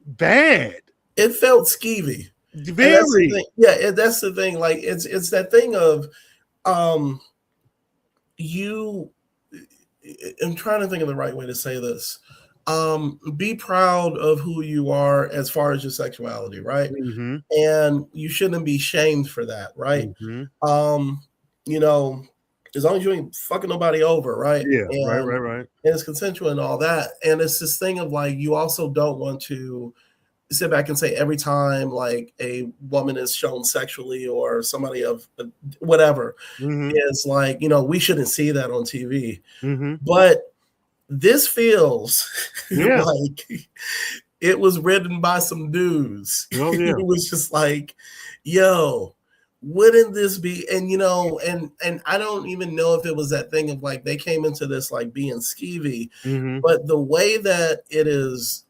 bad. It felt skeevy. Very. That's the thing. Like it's that thing of I'm trying to think of the right way to say this. Be proud of who you are as far as your sexuality, right? And you shouldn't be shamed for that, right? As long as you ain't fucking nobody over, right? Yeah, and, right. And it's consensual and all that. And it's this thing of like, you also don't want to sit back and say every time like a woman is shown sexually or somebody of whatever is like, we shouldn't see that on TV. But this feels like it was written by some dudes. It was just like, yo, wouldn't this be? And and I don't even know if it was that thing of like they came into this like being skeevy, but the way that it is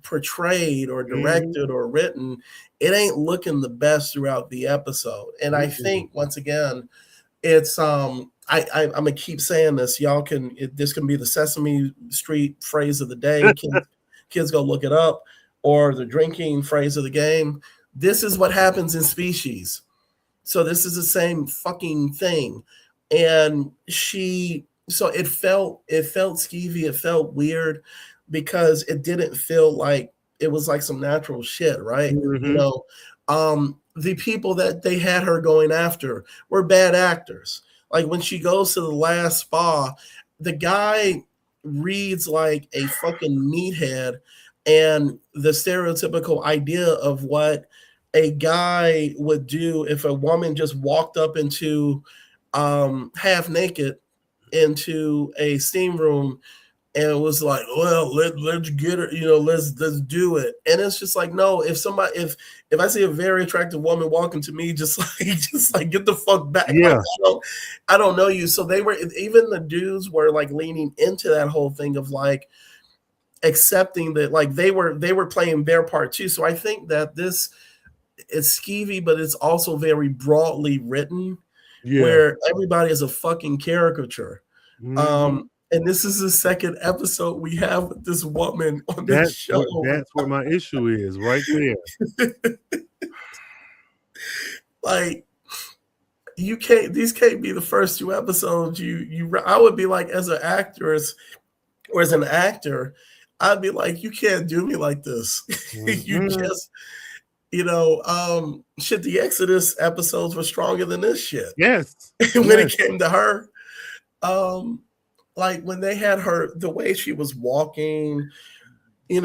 portrayed or directed or written, it ain't looking the best throughout the episode. And I think once again, it's I'm gonna keep saying this. Y'all this can be the Sesame Street phrase of the day. Kids go look it up, or the drinking phrase of the game. This is what happens in Species. So this is the same fucking thing. And so it felt skeevy, it felt weird, because it didn't feel like it was like some natural shit, right? The people that they had her going after were bad actors. Like when she goes to the last spa, the guy reads like a fucking meathead, and the stereotypical idea of what a guy would do if a woman just walked up into half naked into a steam room and it was like, well, let's get her, let's do it. And it's just like, no, if I see a very attractive woman walking to me, just like get the fuck back. Yeah. Like, I don't know you. So they were, even the dudes were like leaning into that whole thing of like accepting that, like they were playing their part too. So I think that this is skeevy, but it's also very broadly written, where everybody is a fucking caricature. And this is the second episode we have with this woman on this show. That's where my issue is, right there. Like, these can't be the first two episodes I would be like, as an actress or as an actor, I'd be like, you can't do me like this. You just, shit, the Exodus episodes were stronger than this shit. Yes. When it came to her. Like when they had her, the way she was walking, and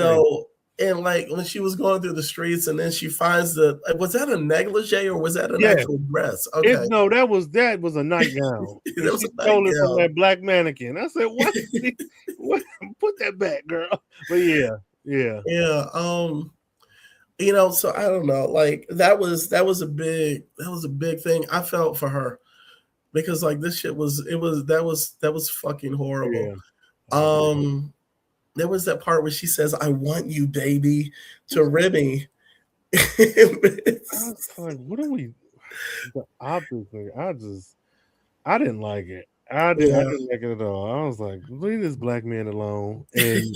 like when she was going through the streets, and then she finds was that a negligee or was that an actual dress? Okay, that was a nightgown. She stole it from that black mannequin. I said, what? What? Put that back, girl. But yeah. So I don't know. Like that was a big thing. I felt for her. Because like this shit that was fucking horrible. Yeah. There was that part where she says, "I want you, baby," to Remy. I was like, what are we? The opposite. I didn't like it. I didn't like it at all. I was like, leave this black man alone. And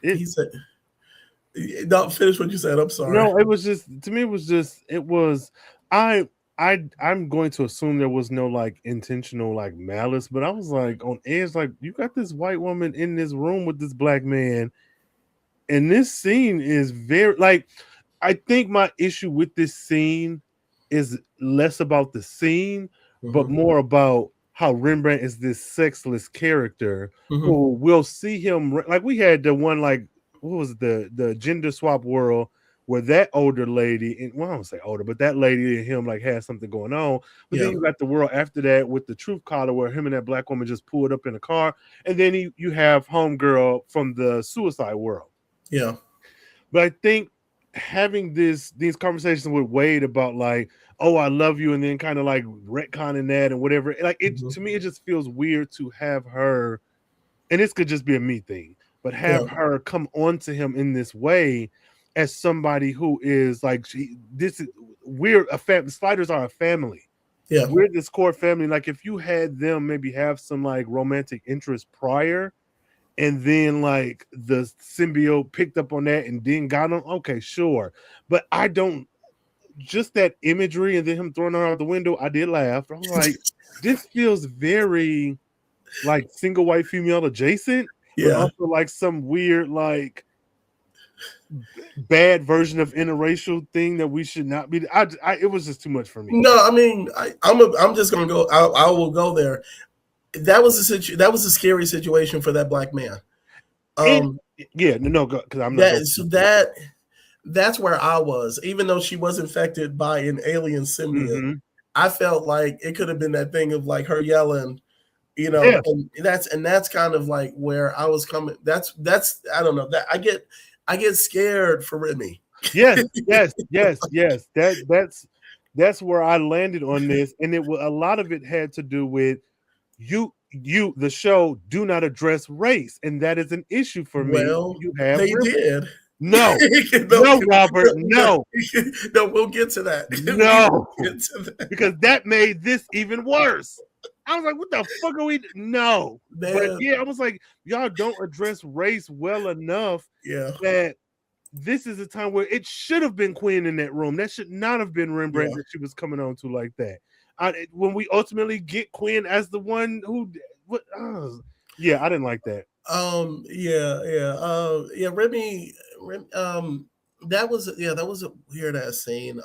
he said, "Don't finish what you said." I'm sorry. No, it was just, to me. I'm going to assume there was no like intentional like malice, but I was like on edge, like you got this white woman in this room with this black man, and this scene is very like, I think my issue with this scene is less about the scene, but more about how Rembrandt is this sexless character who we'll see him like we had the one like what was it, the gender swap world where that older lady, and well, I don't say older, but that lady and him like had something going on. But then you got the world after that with the truth collar where him and that black woman just pulled up in a car, and then you have homegirl from the suicide world. Yeah. But I think having these conversations with Wade about like, oh, I love you, and then kind of like retconning that and whatever, like it to me, it just feels weird to have her, and this could just be a me thing, but have her come on to him in this way as somebody who is like, we're a family. Sliders are a family. Yeah, we're this core family. Like if you had them maybe have some like romantic interest prior, and then like the symbiote picked up on that and then got on, okay, sure. But I don't, just that imagery and then him throwing her out the window, I did laugh. I was like, this feels very like single white female adjacent, but also like some weird like bad version of interracial thing that we should not be. It was just too much for me. No, I mean, I'm just gonna go. I will go there. That was a scary situation for that black man. Because I'm not. That's where I was. Even though she was infected by an alien symbiote, I felt like it could have been that thing of like her yelling, and that's kind of like where I was coming. That's I don't know, that I get scared for Remy. Yes. That's where I landed on this, and a lot of it had to do with the show do not address race, and that is an issue for me. They did. No, no, Robert, no. No, we'll get to that. No, because that made this even worse. I was like, what the fuck are we? No. But I was like, y'all don't address race well enough that this is a time where it should have been Quinn in that room. That should not have been Rembrandt that she was coming on to like that. When we ultimately get Quinn as the one who, I didn't like that. Remy, that was a weird ass scene.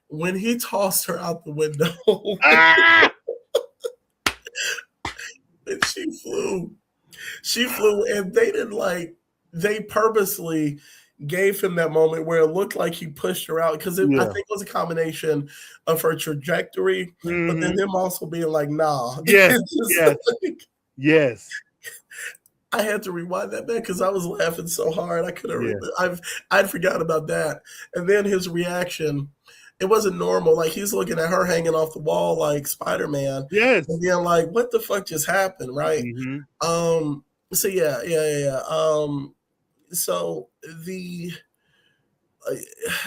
When he tossed her out the window. And she flew, and they purposely gave him that moment where it looked like he pushed her out because I think it was a combination of her trajectory, but then him also being like, nah. Yes. Yes. I had to rewind that back because I was laughing so hard. I couldn't. I'd forgot about that. And then his reaction, it wasn't normal. Like he's looking at her hanging off the wall like Spider-Man. Yes. And being like, what the fuck just happened, right? So yeah. So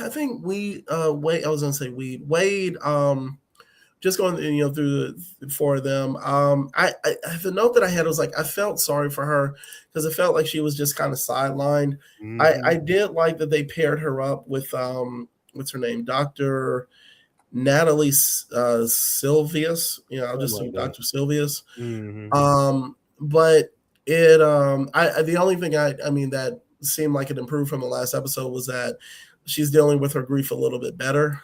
I think Wade. I was gonna say Wade. Just going through the four of them. The note that I had was like I felt sorry for her because it felt like she was just kind of sidelined. I did like that they paired her up with what's her name, Dr. Natalie Silvius. I'll just say Dr. Silvius. But it the only thing I mean that seemed like it improved from the last episode was that she's dealing with her grief a little bit better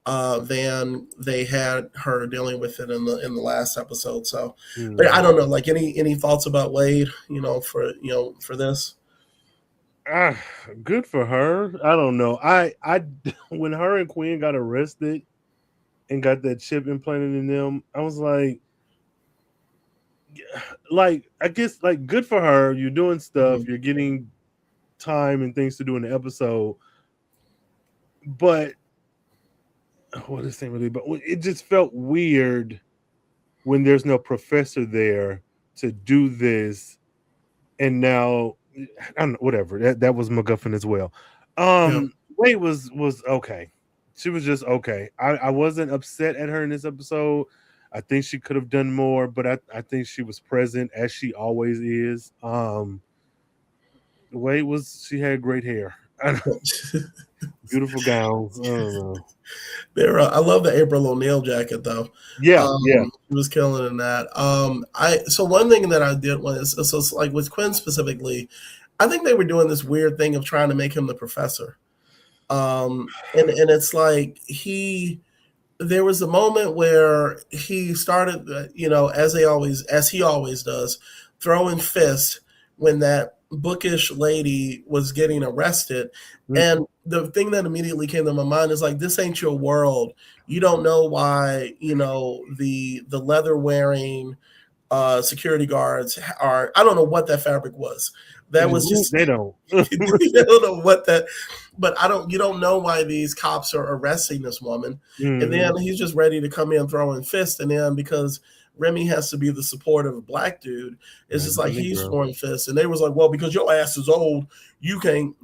than they had her dealing with it in the last episode. So, but I don't know. Like any thoughts about Wade? For this. Good for her. I don't know. I when her and Quinn got arrested and got that chip implanted in them, I was like I guess like good for her. You're doing stuff. You're getting time and things to do in the episode, but. What is it really? But it just felt weird when there's no professor there to do this, and now I don't know. Whatever. That was MacGuffin as well. Wade was okay. She was just okay. I wasn't upset at her in this episode. I think she could have done more, but I think she was present as she always is. Wade she had great hair. Beautiful gowns. I don't know. I love the April O'Neil jacket though. Yeah. She was killing in that. So one thing that I did was it's like with Quinn specifically, I think they were doing this weird thing of trying to make him the professor. And it's like there was a moment where he started, as he always does, throwing fists when that bookish lady was getting arrested. And the thing that immediately came to my mind is like, this ain't your world. You don't know why, the leather wearing security guards are, I don't know what that fabric was. That was just, they don't. I don't know what that, but you don't know why these cops are arresting this woman. And then he's just ready to come in throwing fists. And then because Remy has to be the supportive black dude, it's just like he's throwing fists. And they was like, well, because your ass is old, you can't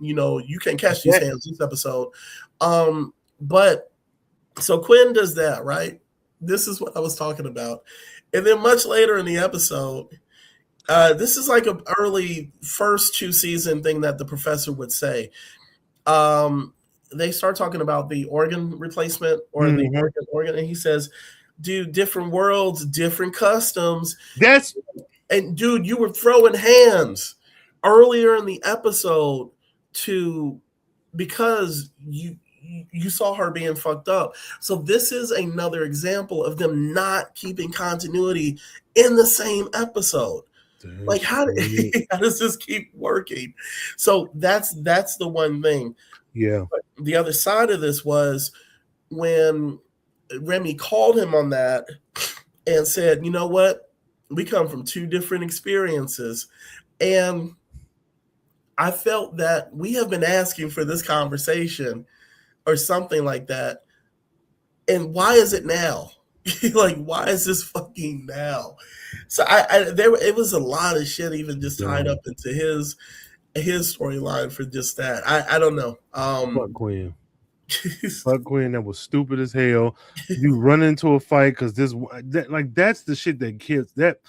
catch these hands this episode. But so Quinn does that, right? This is what I was talking about. And then much later in the episode, this is like an early first 2 season thing that the professor would say. They start talking about the organ replacement or the organ, and he says, dude, different worlds, different customs. And dude, you were throwing hands earlier in the episode because you saw her being fucked up. So this is another example of them not keeping continuity in the same episode. Like how does this keep working? So that's the one thing. Yeah. But the other side of this was when Remy called him on that and said, you know what? We come from 2 different experiences. And I felt that we have been asking for this conversation or something like that. And why is it now? Like, why is this fucking now? So it was a lot of shit even just tied up into his storyline for just that. I don't know. Fuck Quinn. Fuck Quinn, that was stupid as hell. You run into a fight because that's the shit that kills. That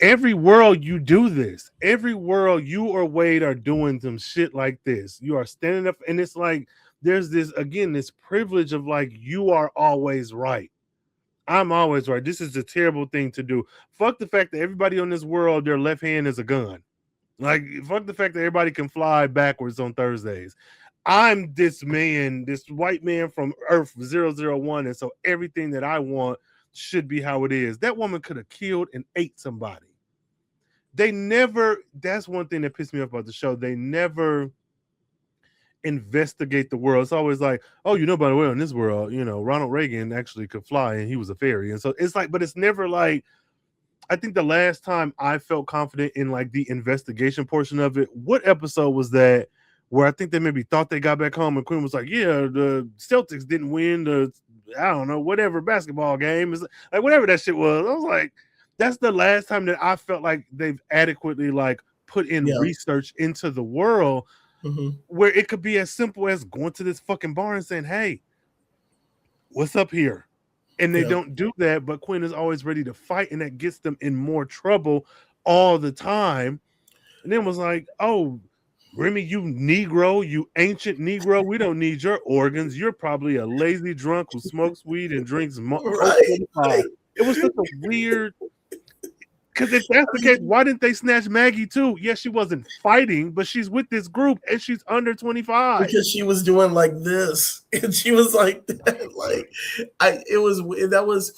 every world you do this. Every world you or Wade are doing some shit like this. You are standing up, and it's like there's this privilege of like you are always right. I'm always right. This is a terrible thing to do. Fuck the fact that everybody on this world, their left hand is a gun. Like, fuck the fact that everybody can fly backwards on Thursdays. I'm this man, this white man from Earth 001, and so everything that I want should be how it is. That woman could have killed and ate somebody. They never, that's one thing that pissed me off about the show. They never investigate the world. It's always like, oh, by the way, in this world, Ronald Reagan actually could fly and he was a fairy. And so it's like, but it's never like, I think the last time I felt confident in like the investigation portion of it, what episode was that where I think they maybe thought they got back home and Quinn was like, yeah, the Celtics didn't win the, I don't know, whatever basketball game is, like whatever that shit was. I was like, that's the last time that I felt like they've adequately like put in research into the world where it could be as simple as going to this fucking bar and saying, hey, what's up here? And they don't do that, but Quinn is always ready to fight, and that gets them in more trouble all the time. And then was like, oh, Remy, you Negro, you ancient Negro, we don't need your organs. You're probably a lazy drunk who smokes weed and drinks right. It was such a weird, because if that's the case, why didn't they snatch Maggie too? Yes, she wasn't fighting, but she's with this group and she's under 25. Because she was doing like this, and she was like that. Like, that was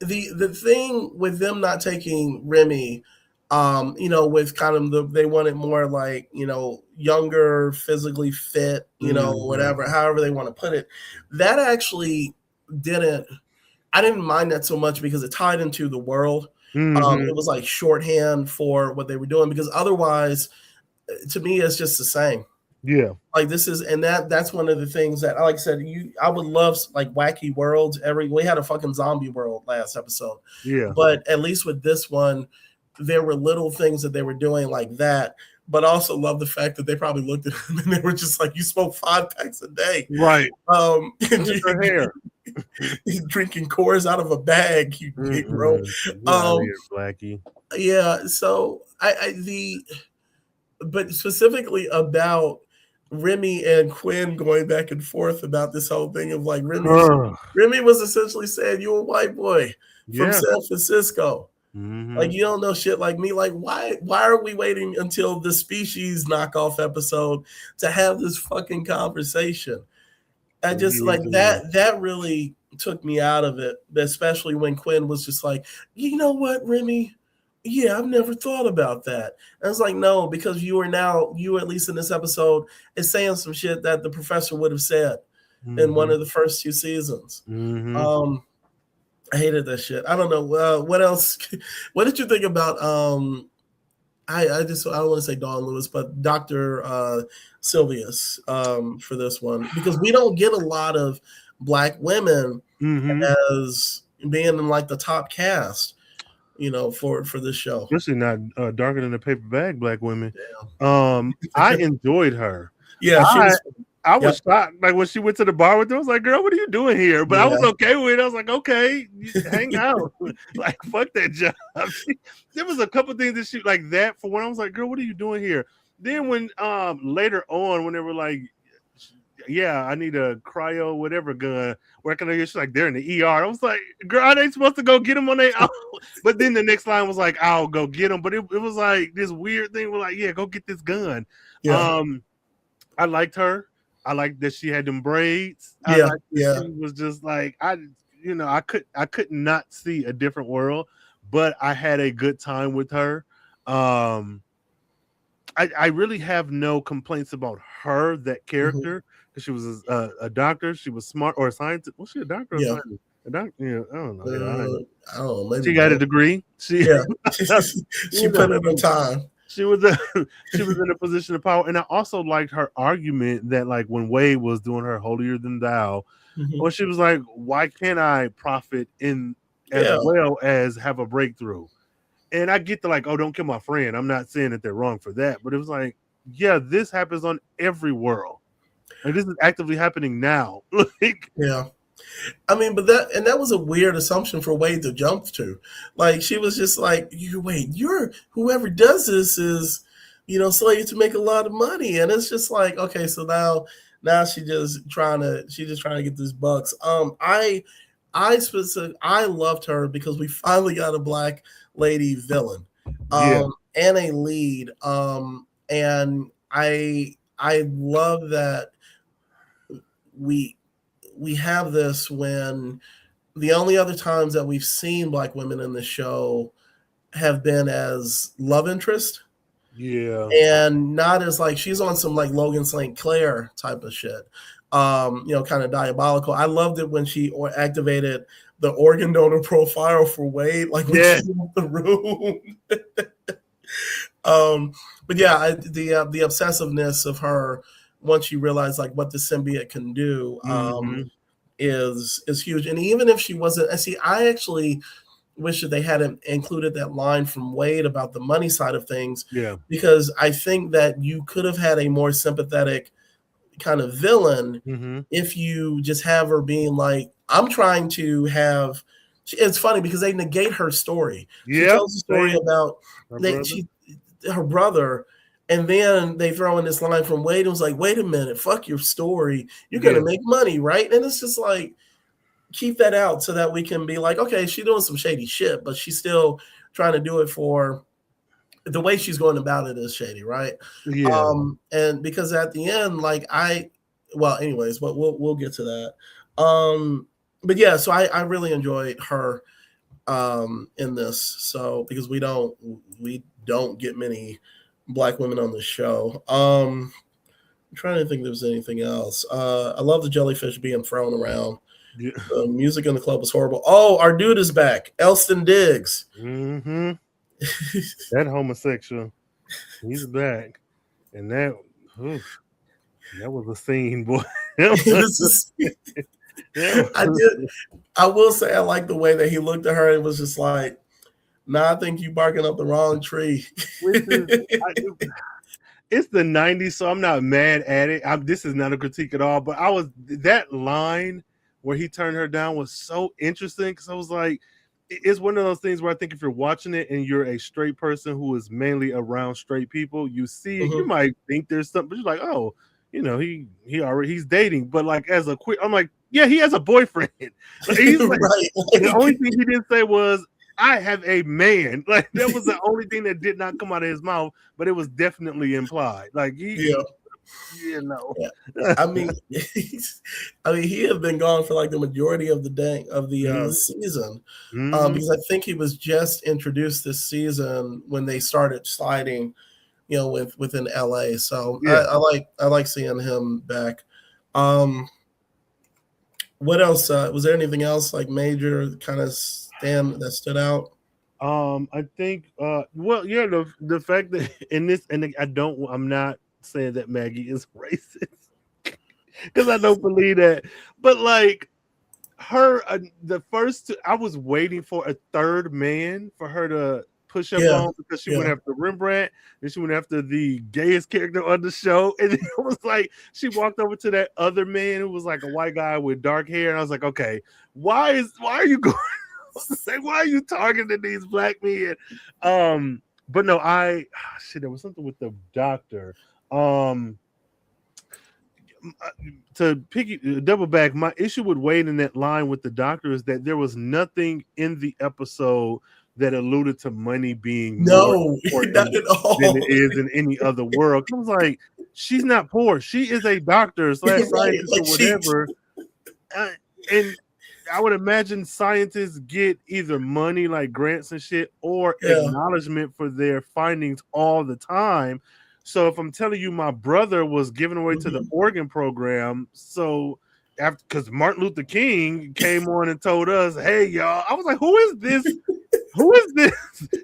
the thing with them not taking Remy. With kind of they wanted more like younger, physically fit, whatever, however they want to put it. That actually I didn't mind that so much because it tied into the world. It was like shorthand for what they were doing, because otherwise, to me, it's just the same. Yeah, like this is, and that's one of the things that, like I said, I would love like wacky worlds. We had a fucking zombie world last episode. Yeah, but at least with this one, there were little things that they were doing like that. But also love the fact that they probably looked at him and they were just like, "You smoke 5 packs a day, right? Your hair." He's drinking Coors out of a bag, you Negro. Blackie. Yeah. So but specifically about Remy and Quinn going back and forth about this whole thing of like Remy was essentially saying, "You a white boy from San Francisco. Like you don't know shit like me. Like why are we waiting until the Species knockoff episode to have this fucking conversation?" I just like that really took me out of it, especially when Quinn was just like, "You know what, Remy? Yeah, I've never thought about that." And I was like, "No, because you at least in this episode is saying some shit that the professor would have said in one of the first 2 seasons." I hated that shit. I don't know. What else? What did you think about I don't want to say Dawn Lewis, but Dr. Sylvius for this one, because we don't get a lot of Black women as being in like the top cast, for this show. Especially not darker than a paper bag Black women. Yeah. I enjoyed her. Yeah, I was shocked. Like when she went to the bar with them, I was like, "Girl, what are you doing here?" But I was okay with it. I was like, "Okay, hang out." Like, fuck that job. There was a couple things that she like that for when I was like, "Girl, what are you doing here?" Then when later on, when they were like, "Yeah, I need a cryo whatever gun," where can I hear? She's like, "They're in the ER." I was like, "Girl, are they supposed to go get them on their own?" But then the next line was like, "I'll go get them." But it was like this weird thing. We're like, "Yeah, go get this gun." Yeah. I liked her. I liked that she had them braids. She was just like I could not see a different world, but I had a good time with her. I really have no complaints about her, that character, because she was a doctor. She was smart, or a scientist. Was she a doctor? Or a scientist? A doctor? Yeah, I don't know. I don't know. Maybe she got a degree. She put in her time. She was in a position of power, and I also liked her argument that, like, when Wade was doing her holier than thou, when she was like, "Why can't I profit in as well as have a breakthrough?" And I get the like, "Oh, don't kill my friend." I'm not saying that they're wrong for that, but it was like, yeah, this happens on every world, and this is actively happening now. I mean, but that was a weird assumption for Wade to jump to. Like, she was just like, "Wait, whoever does this is, slated to make a lot of money," and it's just like, okay, so now she's just trying to get these bucks. I loved her because we finally got a Black lady villain, and a lead, and I love that we have this when the only other times that we've seen black women in the show have been as love interest. Yeah. And not as like she's on some like Logan St. Clair type of shit. Kind of diabolical. I loved it when she activated the organ donor profile for Wade, like when she left the room. But yeah, the obsessiveness of her once you realize like what the symbiote can do is huge. And even if she wasn't, I actually wish that they hadn't included that line from Wade about the money side of things. Yeah. Because I think that you could have had a more sympathetic kind of villain if you just have her being like, I'm trying to have. It's funny because they negate her story. She tells a story about her brother, and then they throw in this line from Wade and was like, wait a minute, fuck your story. You're going to make money, right? And it's just like, keep that out so that we can be like, okay, she's doing some shady shit, but she's still trying to do it for the way she's going about it is shady, right? Yeah. And because at the end, like anyways, but we'll get to that. But yeah, so I really enjoyed her in this. So because we don't get many black women on the show. I'm trying to think if there's anything else. I love the jellyfish being thrown around. Yeah. The music in the club was horrible. Oh, our dude is back. Elston Diggs. That homosexual. He's back. And that was a scene, boy. I will say I like the way that he looked at her and was just like, nah, I think you barking up the wrong tree. It's the 90s, so I'm not mad at it. This is not a critique at all, but that line where he turned her down was so interesting because I was like, it's one of those things where I think if you're watching it and you're a straight person who is mainly around straight people, you see it, you might think there's something, but you're like, oh, he's dating. But like as a quick, I'm like, yeah, he has a boyfriend. Like, he's like, right. The only thing he didn't say was, I have a man. Like that was the only thing that did not come out of his mouth, but it was definitely implied. Like Yeah. I mean, he had been gone for like the majority of the season, because I think he was just introduced this season when they started sliding, within LA. So yeah. I like seeing him back. What else? Was there anything else like major kind of that stood out? I think the fact that in this, and I'm not saying that Maggie is racist because I don't believe that, but like her the first two, I was waiting for a third man for her to push up on because she went after Rembrandt and she went after the gayest character on the show, and it was like she walked over to that other man who was like a white guy with dark hair, and I was like, okay, why are you going say, why are you targeting these black men? But no, there was something with the doctor. To double back, my issue with Wade in that line with the doctor is that there was nothing in the episode that alluded to money being more important not at all than it is in any other world. I was like, she's not poor. She is a doctor / scientist or whatever. And I would imagine scientists get either money like grants and shit or acknowledgement for their findings all the time. So if I'm telling you my brother was given away to the organ program, so after because Martin Luther King came on and told us, hey y'all, I was like, who is this? Who is this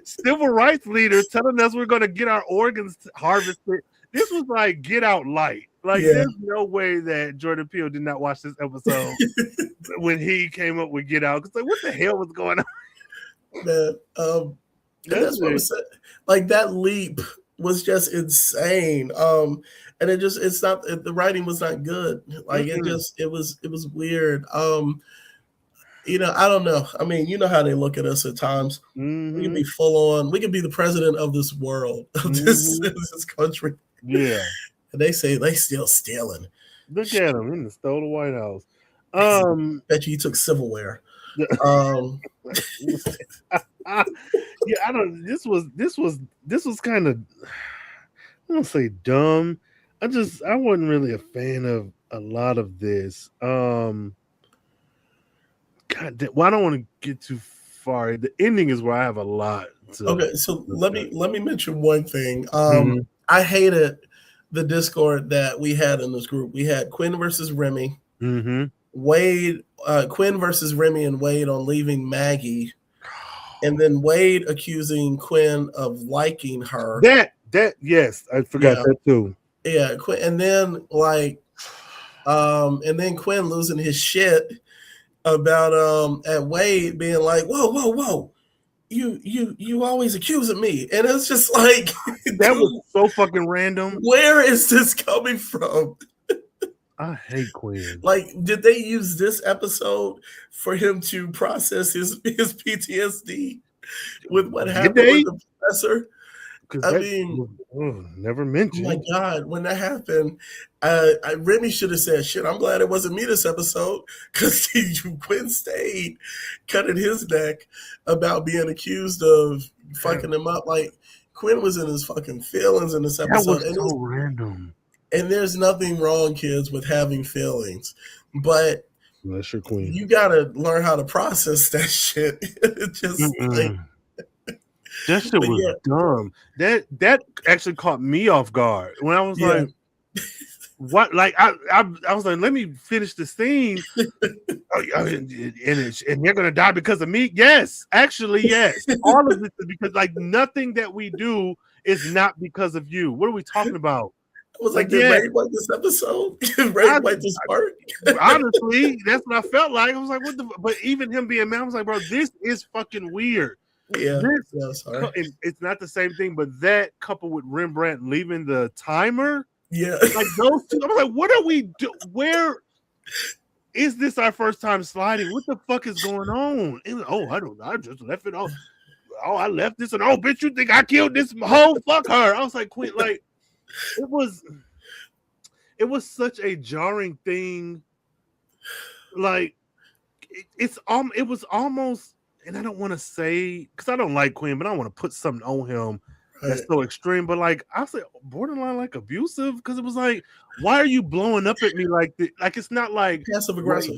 civil rights leader telling us we're gonna get our organs harvested? This was like Get Out light. Like there's no way that Jordan Peele did not watch this episode when he came up with Get Out. Because like, what the hell was going on? Man, that's what I said. Like that leap was just insane. And it's not, the writing was not good. Like it was weird. I don't know. I mean, you know how they look at us at times. We can be full on. We can be the president of this world, of this country. Yeah. And they say they still stealing. Look at them in the stole the White House. Bet you took silverware. Yeah, I don't. This was kind of. I don't say dumb. I wasn't really a fan of a lot of this. God damn, well, I don't want to get too far. The ending is where I have a lot. Okay, so let me mention one thing. Mm-hmm. I hated the Discord that we had in this group. We had Quinn versus Remy, Wade, Quinn versus Remy and Wade on leaving Maggie, and then Wade accusing Quinn of liking her. That yes, I forgot that too. Yeah, and then and then Quinn losing his shit about at Wade being like, whoa, you always accusing me, and it's just like that was so fucking random. Where is this coming from? I hate Quinn. Like, did they use this episode for him to process his PTSD with what happened with the professor? I mean, never mentioned. Oh my God, when that happened, Remy should have said, "Shit, I'm glad it wasn't me this episode," because Quinn stayed cutting his neck about being accused of fucking him up. Like, Quinn was in his fucking feelings in this episode. That was so random. And there's nothing wrong, kids, with having feelings, but unless you're Queen, you gotta learn how to process that shit. It just like. That shit was dumb. That actually caught me off guard when I was like, "What?" Like I was like, "Let me finish the scene," and you're gonna die because of me. Yes, actually, yes. All of this is because like nothing that we do is not because of you. What are we talking about? I was like, did Ray like this episode? Ray like this part? Honestly, that's what I felt like. I was like, "What the?" But even him being mad, I was like, "Bro, this is fucking weird." Yeah, it's not the same thing, but that coupled with Rembrandt leaving the timer, like those two, I'm like, what are we do? Where is this our first time sliding? What the fuck is going on? I don't know. I just left it off. Oh, I left this, and bitch, you think I killed this hoe? Fuck her. I was like, quit. Like, it was such a jarring thing. Like, it was almost. And I don't want to say, because I don't like Quinn, but I don't want to put something on him that's so extreme. But like, I was like borderline like abusive, because it was like, why are you blowing up at me like this? Like, it's not like passive aggressive.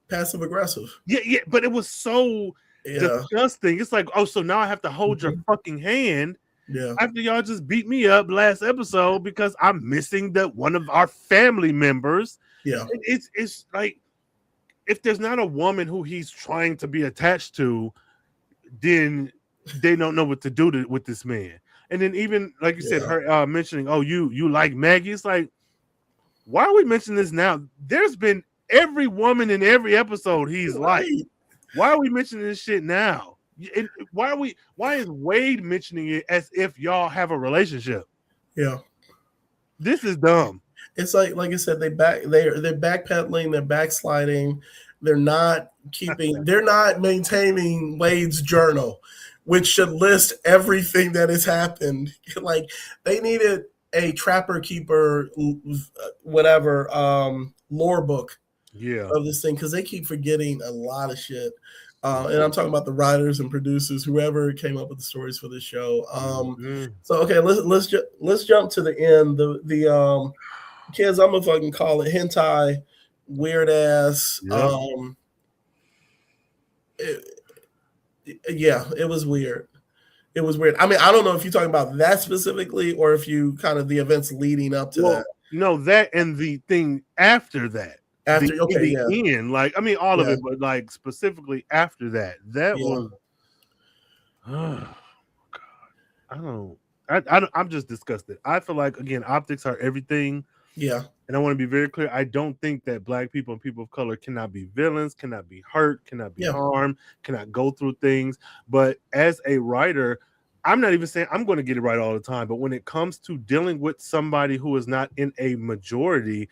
Passive aggressive. Yeah, but it was so disgusting. It's like, so now I have to hold your fucking hand. Yeah. After y'all just beat me up last episode because I'm missing one of our family members. Yeah. It's like, if there's not a woman who he's trying to be attached to, then they don't know what to do with this man. And then even like you said, her mentioning, you like Maggie. It's like, why are we mentioning this now? There's been every woman in every episode he's like. Why are we mentioning this shit now? And why is Wade mentioning it as if y'all have a relationship? Yeah, this is dumb. It's like I said, they're backpedaling, they're backsliding, they're not maintaining Wade's journal, which should list everything that has happened. Like, they needed a Trapper Keeper, whatever, lore book of this thing, because they keep forgetting a lot of shit. And I'm talking about the writers and producers, whoever came up with the stories for this show. So okay, let's jump to the end. The kids, I'm gonna fucking call it hentai, weird ass. It was weird. It was weird. I mean, I don't know if you're talking about that specifically, or if you kind of the events leading up to that. No, that and the thing after that. After the end, like, I mean, all of it, but like specifically after that, was. Oh God, I'm just disgusted. I feel like, again, optics are everything. Yeah. And I want to be very clear. I don't think that Black people and people of color cannot be villains, cannot be hurt, cannot be harmed, cannot go through things. But as a writer, I'm not even saying I'm going to get it right all the time. But when it comes to dealing with somebody who is not in a majority,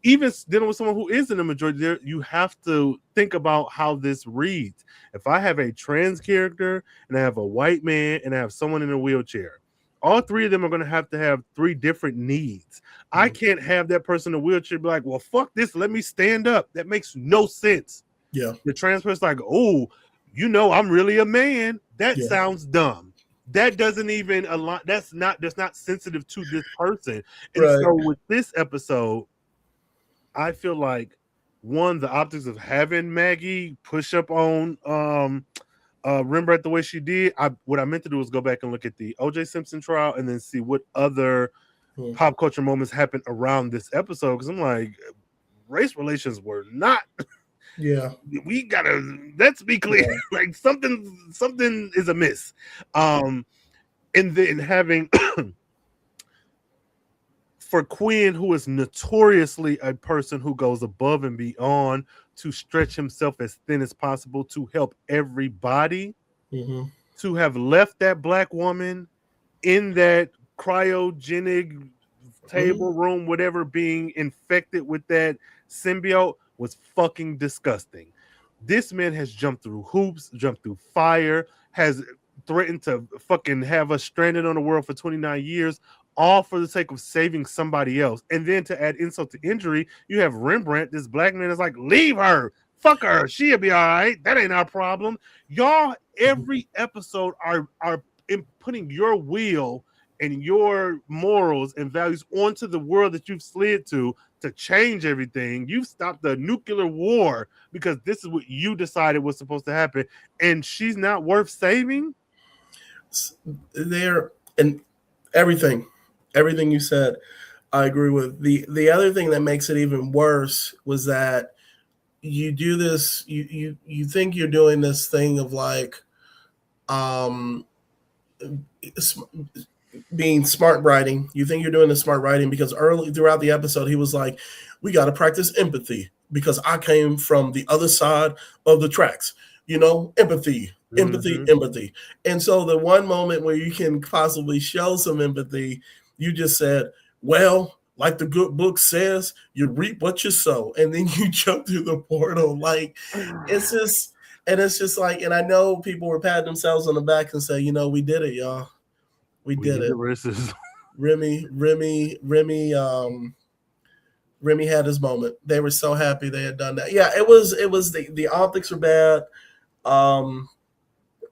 even dealing with someone who is in a majority, you have to think about how this reads. If I have a trans character and I have a white man and I have someone in a wheelchair, all three of them are going to have three different needs. I can't have that person in a wheelchair be like, well, fuck this, let me stand up. That makes no sense. Yeah. The trans person's like, I'm really a man. That sounds dumb. That doesn't even align. That's not sensitive to this person. And so with this episode, I feel like one, the optics of having Maggie push up on Rembrandt the way she did. What I meant to do was go back and look at the OJ Simpson trial and then see what other pop culture moments happened around this episode, because I'm like, race relations were not. Yeah, we gotta. Let's be clear. Yeah. Like something is amiss. And then having for Quinn, who is notoriously a person who goes above and beyond to stretch himself as thin as possible to help everybody, to have left that black woman in that cryogenic table room, whatever, being infected with that symbiote was fucking disgusting. This man has jumped through hoops, jumped through fire, has threatened to fucking have us stranded on the world for 29 years, all for the sake of saving somebody else. And then to add insult to injury, you have Rembrandt, this black man, is like, leave her, fuck her, she'll be all right, that ain't our problem. Y'all, every episode are putting your will and your morals and values onto the world that you've slid to change everything. You've stopped the nuclear war because this is what you decided was supposed to happen, and she's not worth saving. There, and everything you said, I agree with. The other thing that makes it even worse was that you do this, you think you're doing this thing of like being smart writing. You think you're doing the smart writing because early throughout the episode he was like, we got to practice empathy because I came from the other side of the tracks, empathy. And so the one moment where you can possibly show some empathy, you just said, well, like the good book says, you reap what you sow, and then you jump through the portal. Like, it's just like, and I know people were patting themselves on the back and say, we did it, y'all. We did it. Remy had his moment. They were so happy they had done that. Yeah, it was the optics were bad.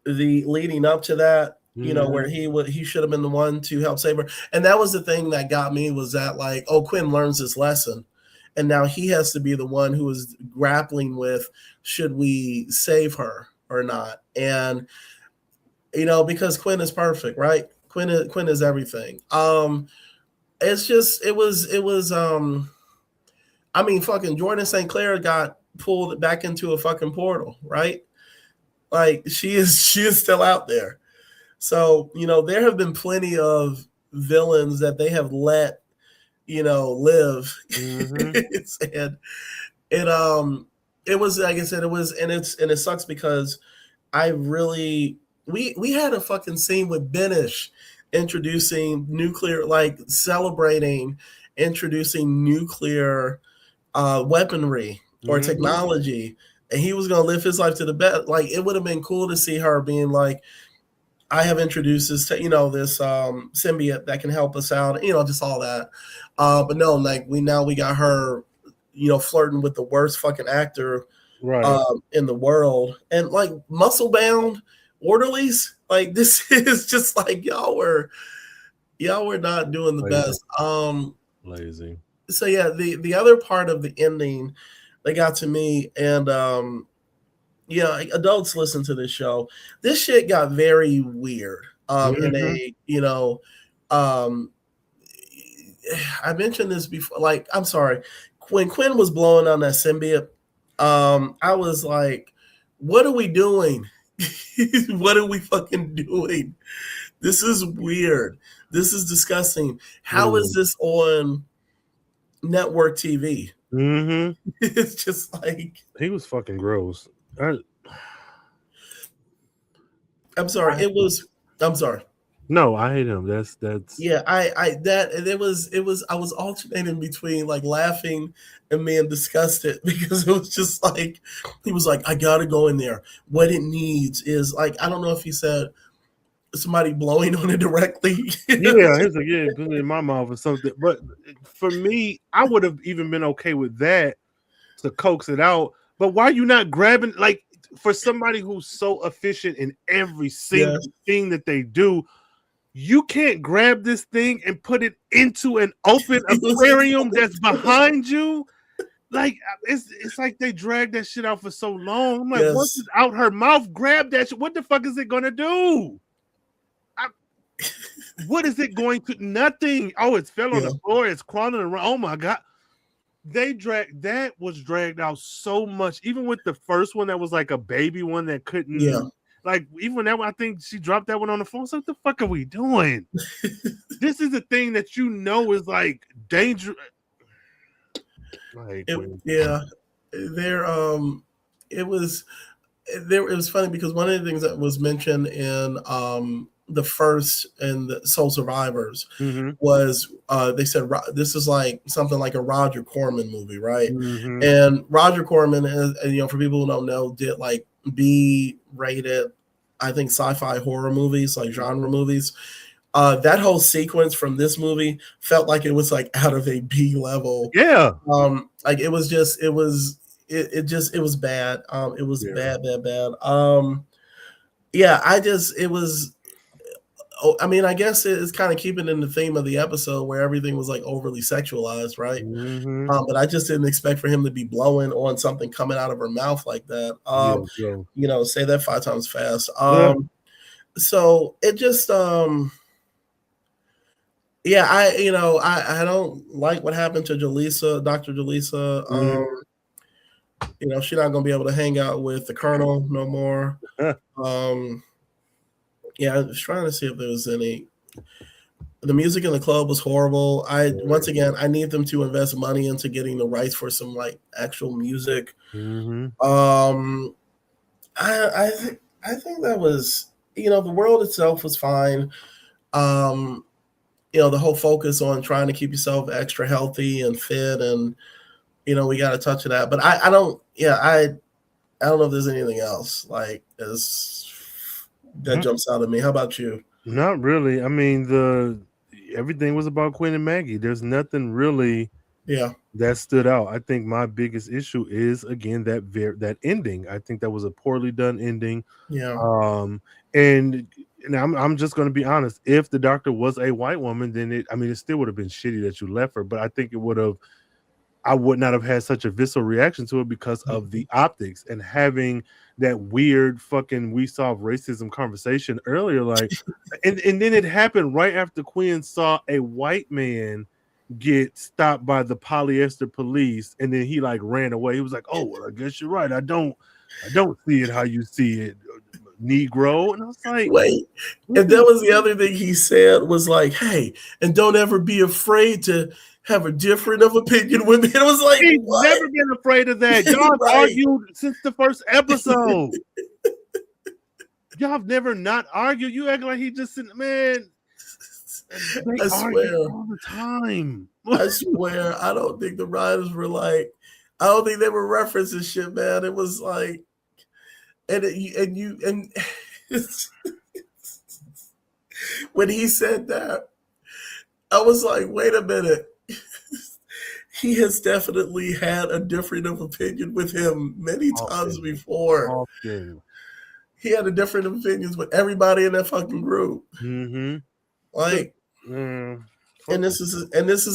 The leading up to that, where he should have been the one to help save her. And that was the thing that got me, was that like, Quinn learns this lesson. And now he has to be the one who is grappling with, should we save her or not? And, because Quinn is perfect, right? Quinn is everything. It's just, it was fucking Jordan St. Clair got pulled back into a fucking portal, right? Like, she is still out there. So, there have been plenty of villains that they have let, live. And it was, like I said, and it sucks because I really, we had a fucking scene with Benish introducing nuclear, like celebrating introducing nuclear weaponry or technology, and he was gonna live his life to the best. Like, it would have been cool to see her being like, I have introduced this, this symbiote that can help us out, just all that. But no, like we got her, flirting with the worst fucking actor in the world, and like muscle bound orderlies. Like, this is just like y'all were not doing the best. Lazy. So yeah, the other part of the ending that got to me, and adults listen to this show. This shit got very weird. In a, I mentioned this before. Like, I'm sorry, when Quinn was blowing on that symbiote, I was like, what are we doing? What are we fucking doing? This is weird. This is disgusting. How is this on network TV? It's just like, he was fucking gross. I'm sorry. I'm sorry. No, I hate him. That's yeah. I was alternating between like laughing and being disgusted, because it was just like, he was like, I gotta go in there. What it needs is, like, I don't know if he said somebody blowing on it directly. Yeah, he's like, yeah, put it in my mouth or something. But for me, I would have even been okay with that to coax it out. But why are you not grabbing, like, for somebody who's so efficient in every single thing that they do, you can't grab this thing and put it into an open aquarium that's behind you. Like it's like they dragged that shit out for so long. I'm like, Yes. once it's out her mouth, grab that shit. What the fuck is it gonna do? What is it going to? Nothing. Oh, it's fell on the floor. It's crawling around. Oh my god. That was dragged out so much. Even with the first one that was like a baby one that couldn't. Like even that one, I think she dropped that one on the phone. So what the fuck are we doing? This is a thing that you know is like dangerous. Like, it was funny because one of the things that was mentioned in the first and the Soul Survivors was they said this is like something like a Roger Corman movie, right? And Roger Corman is, for people who don't know, did like B-rated, I think, sci-fi horror movies, like genre movies. That whole sequence from this movie felt like it was like out of a B level. Yeah. Like it was bad. It was bad. I guess it's kind of keeping in the theme of the episode where everything was like overly sexualized, right? But I just didn't expect for him to be blowing on something coming out of her mouth like that. Say that 5 times fast. So it just, I don't like what happened to Jaleesa, Dr. Jaleesa. She's not gonna be able to hang out with the Colonel no more. I was trying to see if there was any. The music in the club was horrible. Once again, I need them to invest money into getting the rights for some like actual music. I think that was, the world itself was fine. The whole focus on trying to keep yourself extra healthy and fit, and we got a touch of that. But I don't know if there's anything else like that jumps out at me. How about you? Not really. I mean, everything was about Quinn and Maggie. There's nothing really that stood out. I think my biggest issue is, again, that ending. I think that was a poorly done ending. And I'm just going to be honest. If the doctor was a white woman, then it still would have been shitty that you left her. But I think I would not have had such a visceral reaction to it because of the optics and having that weird fucking we solve racism conversation earlier. Like, and then it happened right after Quinn saw a white man get stopped by the polyester police, and then he like ran away. He was like, "Oh, well, I guess you're right. I don't see it how you see it, Negro." And I was like, wait. And that was the other thing he said was like, "Hey, and don't ever be afraid to have a different of opinion with me." It was like, he's never been afraid of that. Y'all argued since the first episode. Y'all have never not argued. You act like he just said, man. I swear all the time. I swear, I don't think the writers were like, I don't think they were referencing shit, man. It was like, and when he said that, I was like, wait a minute. He has definitely had a difference of opinion with him many times before. He had a different opinions with everybody in that fucking group. Like, and this is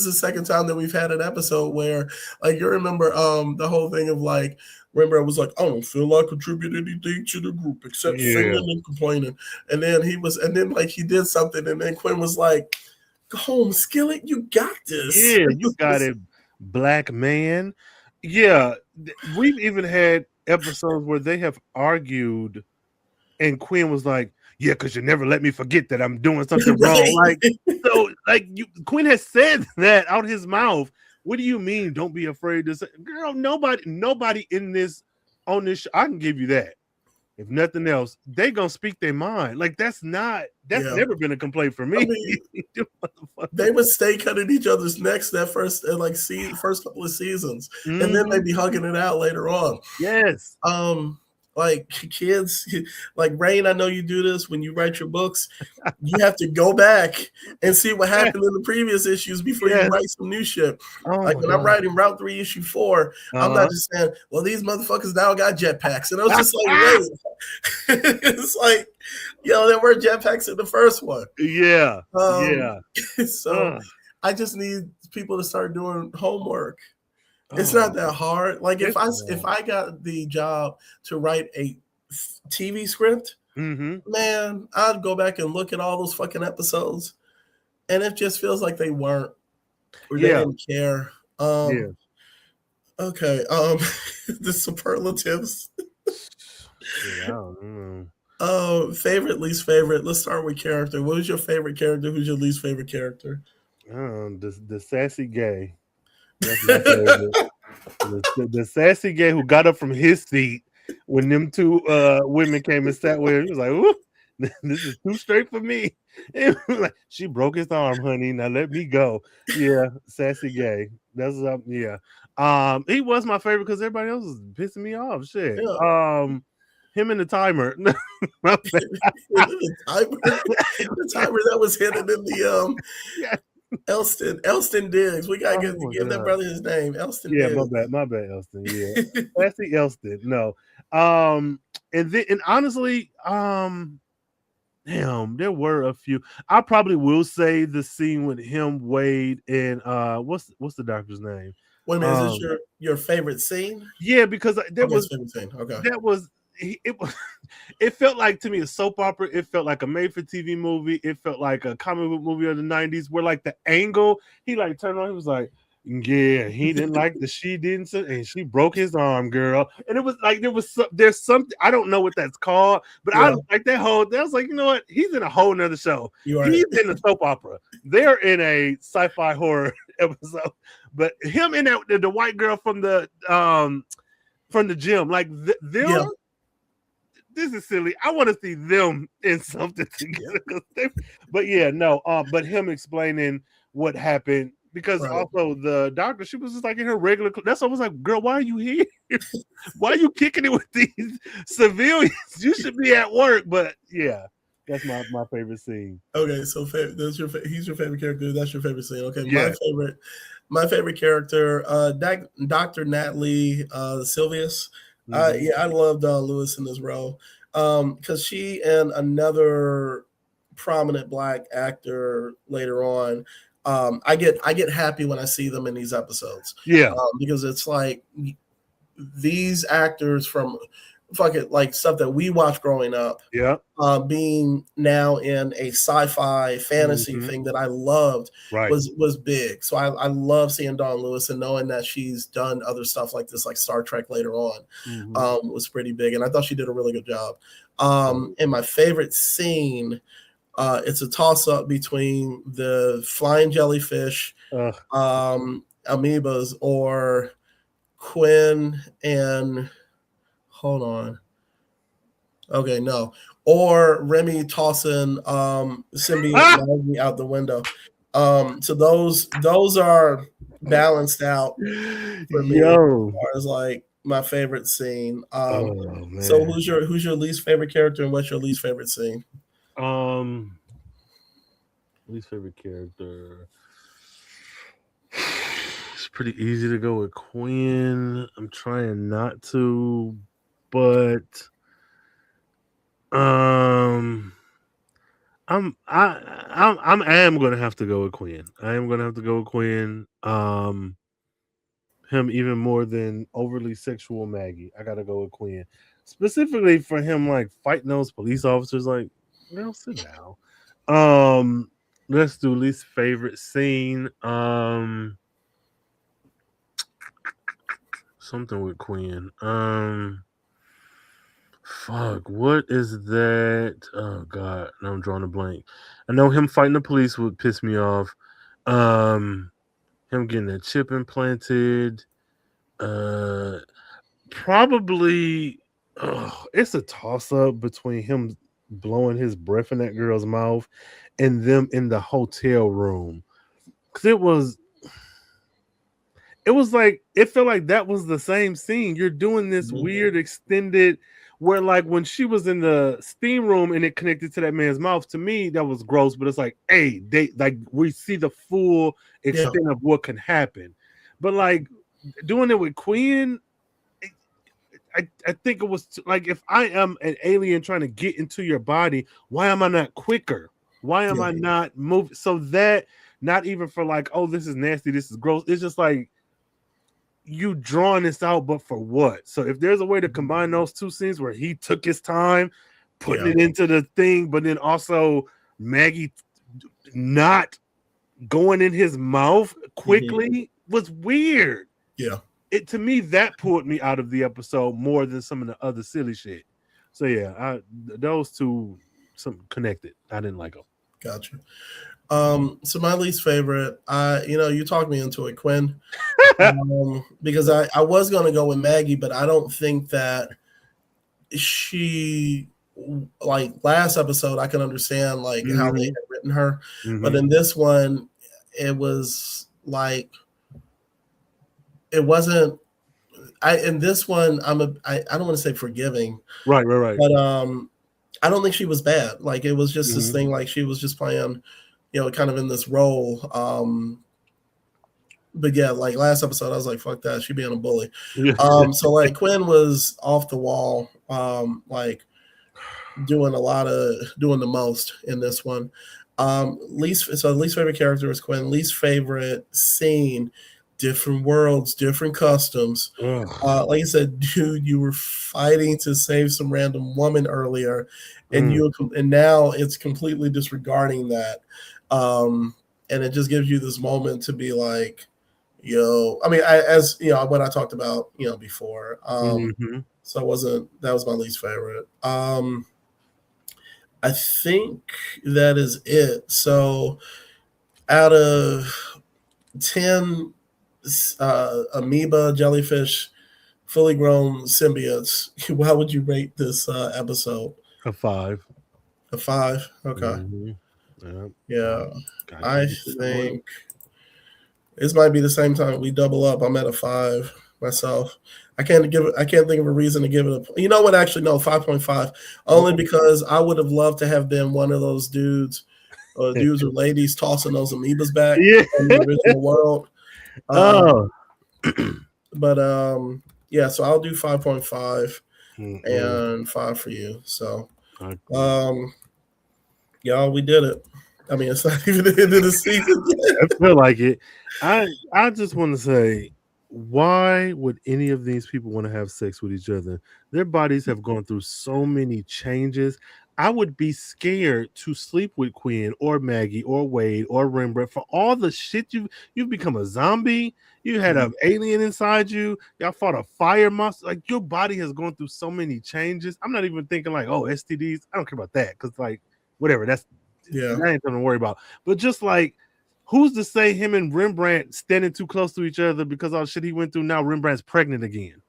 the second time that we've had an episode where, like, you remember the whole thing of like, remember it was like, I don't feel like contributing anything to the group except singing and complaining. And then he did something, and then Quinn was like, go home, Skillet, you got this. Yeah, you got it, black man. Yeah, we've even had episodes where they have argued, and Quinn was like, "Yeah, because you never let me forget that I'm doing something wrong." Like, so, like, Quinn has said that out his mouth. What do you mean? Don't be afraid to say, girl. Nobody in this on this show, I can give you that. If nothing else, they gonna speak their mind. Like that's never been a complaint for me. I mean, they would stay cutting each other's necks that first first couple of seasons, and then they'd be hugging it out later on. Yes. Like kids, like Rain, I know you do this when you write your books. You have to go back and see what happened in the previous issues before you write some new shit. Like when I'm writing Route 3 issue 4, I'm not just saying, well, these motherfuckers now got jetpacks. And I was just like, wait. It's like, there were jetpacks in the first one. Yeah. So I just need people to start doing homework. It's not that hard. Like if I got the job to write a TV script, man, I'd go back and look at all those fucking episodes, and it just feels like they weren't, or they didn't care. Okay. The superlatives. I don't know. Favorite, least favorite. Let's start with character. What was your favorite character? Who's your least favorite character? The sassy gay. That's my favorite. the sassy gay who got up from his seat when them two women came and sat with him. He was like, "Ooh, this is too straight for me." Like, she broke his arm, honey. Now let me go. Yeah, sassy gay. That's yeah. He was my favorite because everybody else was pissing me off. Shit. Yeah. Him and the timer. The timer that was hidden in the Elston Diggs. We gotta give that brother his name. Elston Diggs. My bad, Elston. Yeah. Classic Elston. No. And honestly, damn, there were a few. I probably will say the scene with him, Wade, and what's the doctor's name? Wait a minute, is this your favorite scene? Yeah, because there was favorite scene. Okay. That was it felt like to me a soap opera. It felt like a made-for-TV movie. It felt like a comic book movie of the 90s where like the angle, he like turned on, he was like, yeah, he didn't like she didn't, and she broke his arm, girl. And it was like there's something, I don't know what that's called, but I like that was like, you know what? He's in a whole nother show. He's in a soap opera. They're in a sci-fi horror episode. But him and the white girl from the gym, like them. This is silly. I want to see them in something together. But him explaining what happened, because also the doctor, she was just like in her regular. That's why I was like, girl, why are you here? Why are you kicking it with these civilians? You should be at work. But yeah, that's my favorite scene. Okay, so he's your favorite character. That's your favorite scene. Okay, yeah. My favorite character, Dr. Natalie Silvius. I loved Lewis in this role because she and another prominent Black actor later on. I get happy when I see them in these episodes. Yeah, because it's like these actors from like stuff that we watched growing up. Yeah, being now in a sci-fi fantasy thing that I loved was big. So I love seeing Dawn Lewis, and knowing that she's done other stuff like this, like Star Trek later on, was pretty big. And I thought she did a really good job. And my favorite scene, it's a toss-up between the flying jellyfish, amoebas, or Quinn and hold on. Okay, no. Or Remy tossing symbiote out the window. So those are balanced out for me as far as like my favorite scene. So who's your least favorite character, and what's your least favorite scene? Least favorite character. It's pretty easy to go with Quinn. I'm trying not to, but I am gonna have to go with Quinn. I am gonna have to go with Quinn. Him even more than overly sexual Maggie. I gotta go with Quinn. Specifically for him, like fighting those police officers, like, girl, sit down. Let's do least favorite scene. Something with Quinn. Fuck, what is that? Oh God, now I'm drawing a blank. I know him fighting the police would piss me off. Him getting that chip implanted. Probably it's a toss-up between him blowing his breath in that girl's mouth and them in the hotel room. Cause it was like, it felt like that was the same scene. You're doing this weird extended where, like, when she was in the steam room and it connected to that man's mouth, to me that was gross. But it's like, hey, we see the full extent of what can happen. But like doing it with Quinn, I think it was like, if I am an alien trying to get into your body, why am I not quicker? Why am I not moving? So that, not even for like, oh, this is nasty, this is gross. It's just like, you drawing this out, but for what? So if there's a way to combine those two scenes where he took his time putting it into the thing, but then also Maggie not going in his mouth quickly was weird. Yeah. It to me that pulled me out of the episode more than some of the other silly shit. So yeah, those two some connected. I didn't like them. Gotcha. So my least favorite, you talked me into it, Quinn, because I was going to go with Maggie, but I don't think that she, like last episode, I can understand like how they had written her, but in this one, it was like it wasn't. In this one, I don't want to say forgiving, right, but I don't think she was bad. Like it was just this thing, like she was just playing, kind of in this role. But yeah, like last episode, I was like, fuck that, she being a bully. So like Quinn was off the wall, like doing the most in this one. Least favorite character is Quinn. Least favorite scene, different worlds, different customs. Like I said, dude, you were fighting to save some random woman earlier, and and now it's completely disregarding that. And it just gives you this moment to be like, I mean, as what I talked about, before. So that was my least favorite. I think that is it. So out of 10 amoeba, jellyfish, fully grown symbiotes, how would you rate this episode? A 5. A 5? Okay. Yeah. I think this might be the same time we double up. I'm at a 5 myself. I can't think of a reason to give it a. You know what? Actually, no, 5.5. Only because I would have loved to have been one of those dudes or ladies tossing those amoebas back in the original world. But yeah, so I'll do 5.5 and 5 for you. So y'all, we did it. I mean, it's not even the end of the season yet. I feel like it. I just want to say, why would any of these people want to have sex with each other? Their bodies have gone through so many changes. I would be scared to sleep with Quinn or Maggie or Wade or Rembrandt for all the shit you've become a zombie. You had an alien inside you. Y'all fought a fire monster. Like your body has gone through so many changes. I'm not even thinking like, oh, STDs. I don't care about that because like whatever. That ain't something to worry about. But just like, who's to say him and Rembrandt standing too close to each other because all the shit he went through? Now Rembrandt's pregnant again.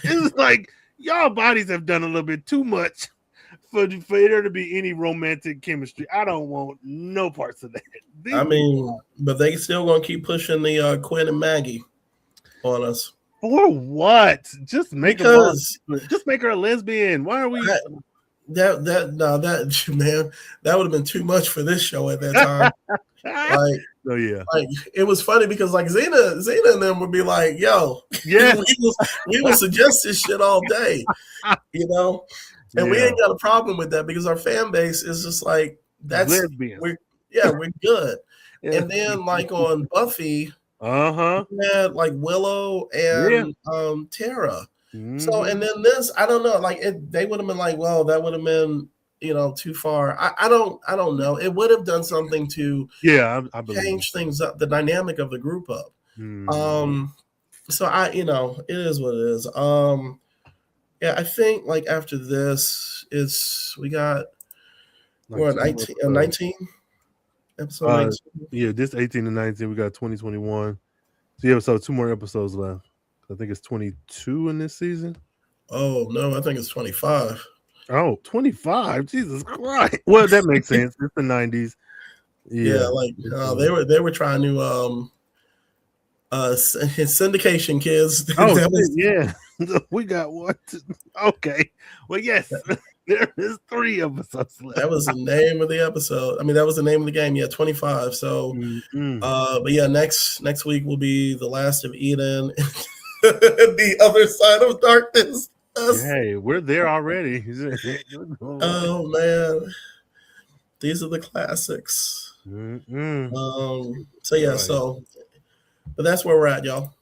It's like y'all bodies have done a little bit too much for there to be any romantic chemistry. I don't want no parts of that. I mean, but they still gonna keep pushing the Quinn and Maggie on us. For what? Just make her a lesbian. Why are we? That man, that would have been too much for this show at that time. Like, oh yeah, like it was funny because like Xena and them would be like, "Yo, yeah, we will suggest this shit all day," and we ain't got a problem with that because our fan base is just like that's we're good. And then like on Buffy, we had like Willow and Tara. So and then this, I don't know, like they would have been like, well, that would have been too far. I don't know. It would have done something to I change things up, the dynamic of the group up. So it is what it is. I think like after this we got what 19 episode 19. Yeah, this 18 and 19 we got 2021. So 2 more episodes left. I think it's 22 in this season. Oh no, I think it's 25. Oh, 25. Jesus Christ. Well, that makes sense. It's the 90s. Yeah, like they were trying to syndication, kids. Oh, we got what? Okay. Well, yes. There is 3 episodes left. That was the name of the episode. I mean, that was the name of the game. Yeah, 25. So but yeah, next week will be The Last of Eden. The Other Side of Darkness. Hey, we're there already. Oh man, these are the classics. So yeah, but that's where we're at, y'all.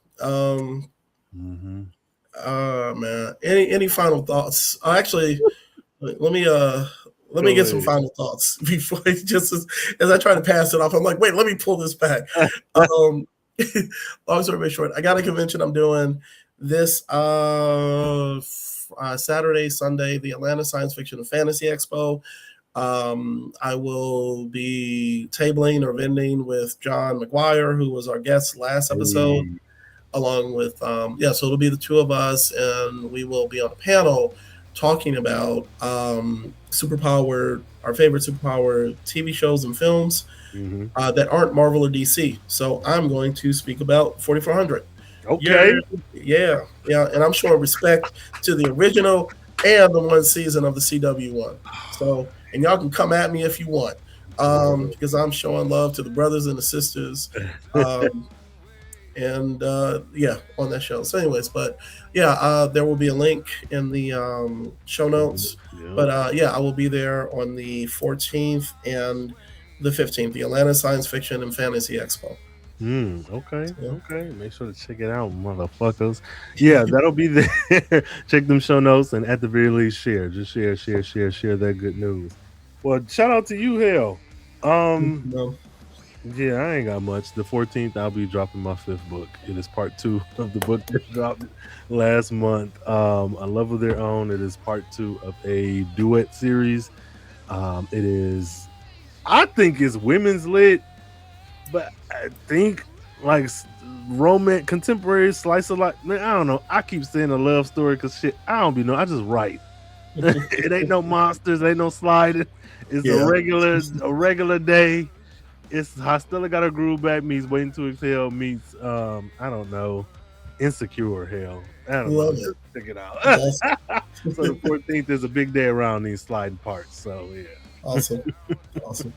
Mm-hmm. Man. Any final thoughts? Actually, let me Go get some ahead. final thoughts before just as I try to pass it off. I'm like, wait, let me pull this back. Um, long story short, I got a convention I'm doing this Saturday, Sunday, the Atlanta Science Fiction and Fantasy Expo. I will be tabling or vending with John McGuire, who was our guest last episode, Hey. along with so it'll be the two of us, and we will be on a panel talking about our favorite superpower TV shows and films Mm-hmm. that aren't Marvel or DC. So I'm going to speak about 4400. Okay. Yeah, and I'm showing respect to the original and the one season of the CW one. So, and y'all can come at me if you want, Word. because I'm showing love to the brothers and the sisters, um, and on that show. So, anyways, but yeah, there will be a link in the show notes. Yeah. But I will be there on the 14th and the 15th, the Atlanta Science Fiction and Fantasy Expo. Okay. Yeah. Okay. Make sure to check it out, motherfuckers. Yeah, that'll be there. Check them show notes and at the very least share. Just share that good news. Well, shout out to you, Hell. Um, No. yeah, I ain't got much. The 14th, I'll be dropping my fifth book. It is part two of the book that dropped last month. A Love of Their Own. It is part two of a duet series. It is, I think it's women's lit, but I think like romance, contemporary slice of life. Man, I don't know. I keep saying a love story because shit, I don't be know. I just write. It ain't no monsters, ain't no sliding. It's Yeah. a regular day. It's I still got a groove back meets Waiting to Exhale meets I don't know, Insecure hell. I don't know. Love Just it. check it out. That's So the 14th is a big day around these sliding parts. So yeah. awesome. Awesome.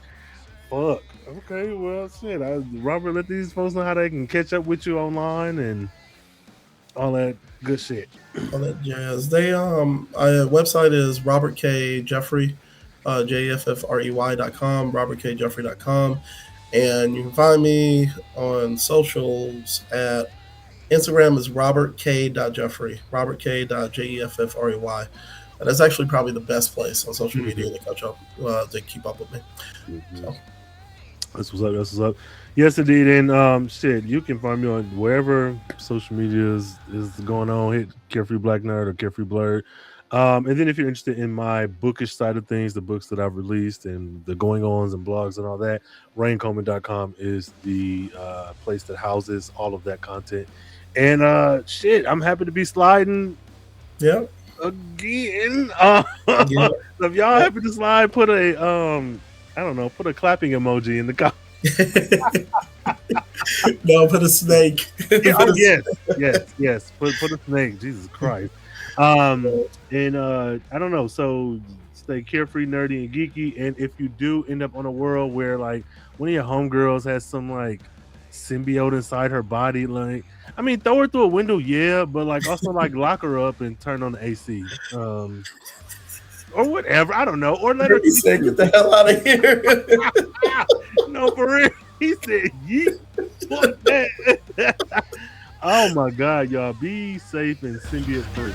Fuck. Okay, well shit. Robert, let these folks know how they can catch up with you online and all that good shit. All that jazz. They website is Robert K. Jeffrey, JFFREY.com, RobertKJeffrey.com. And you can find me on socials at Instagram is robertk.jeffrey, robertk.jeffrey. And that's actually probably the best place on social media to catch up, to keep up with me. Mm-hmm. So, That's what's up. That's what's up. Yes, indeed. And shit, you can find me on wherever social media is going on. Hit CarefreeBlackNerd or CarefreeBlurred. And then if you're interested in my bookish side of things, the books that I've released and the going ons and blogs and all that, RainColeman.com is the place that houses all of that content. And shit, I'm happy to be sliding yeah. again. Yeah. So if y'all happy to slide, put a I don't know, put a clapping emoji in the comments. No, put a snake. Oh yes. Put a snake. Jesus Christ. And I don't know. So stay carefree, nerdy, and geeky. And if you do end up on a world where like one of your homegirls has some like symbiote inside her body, like I mean, throw her through a window, yeah, but like also like lock her up and turn on the AC. Or whatever. I don't know. Or let her He said, "Get the hell out of here." No, for real. He said, yeet. Fuck that. Oh my God, y'all. Be safe and symbiote free.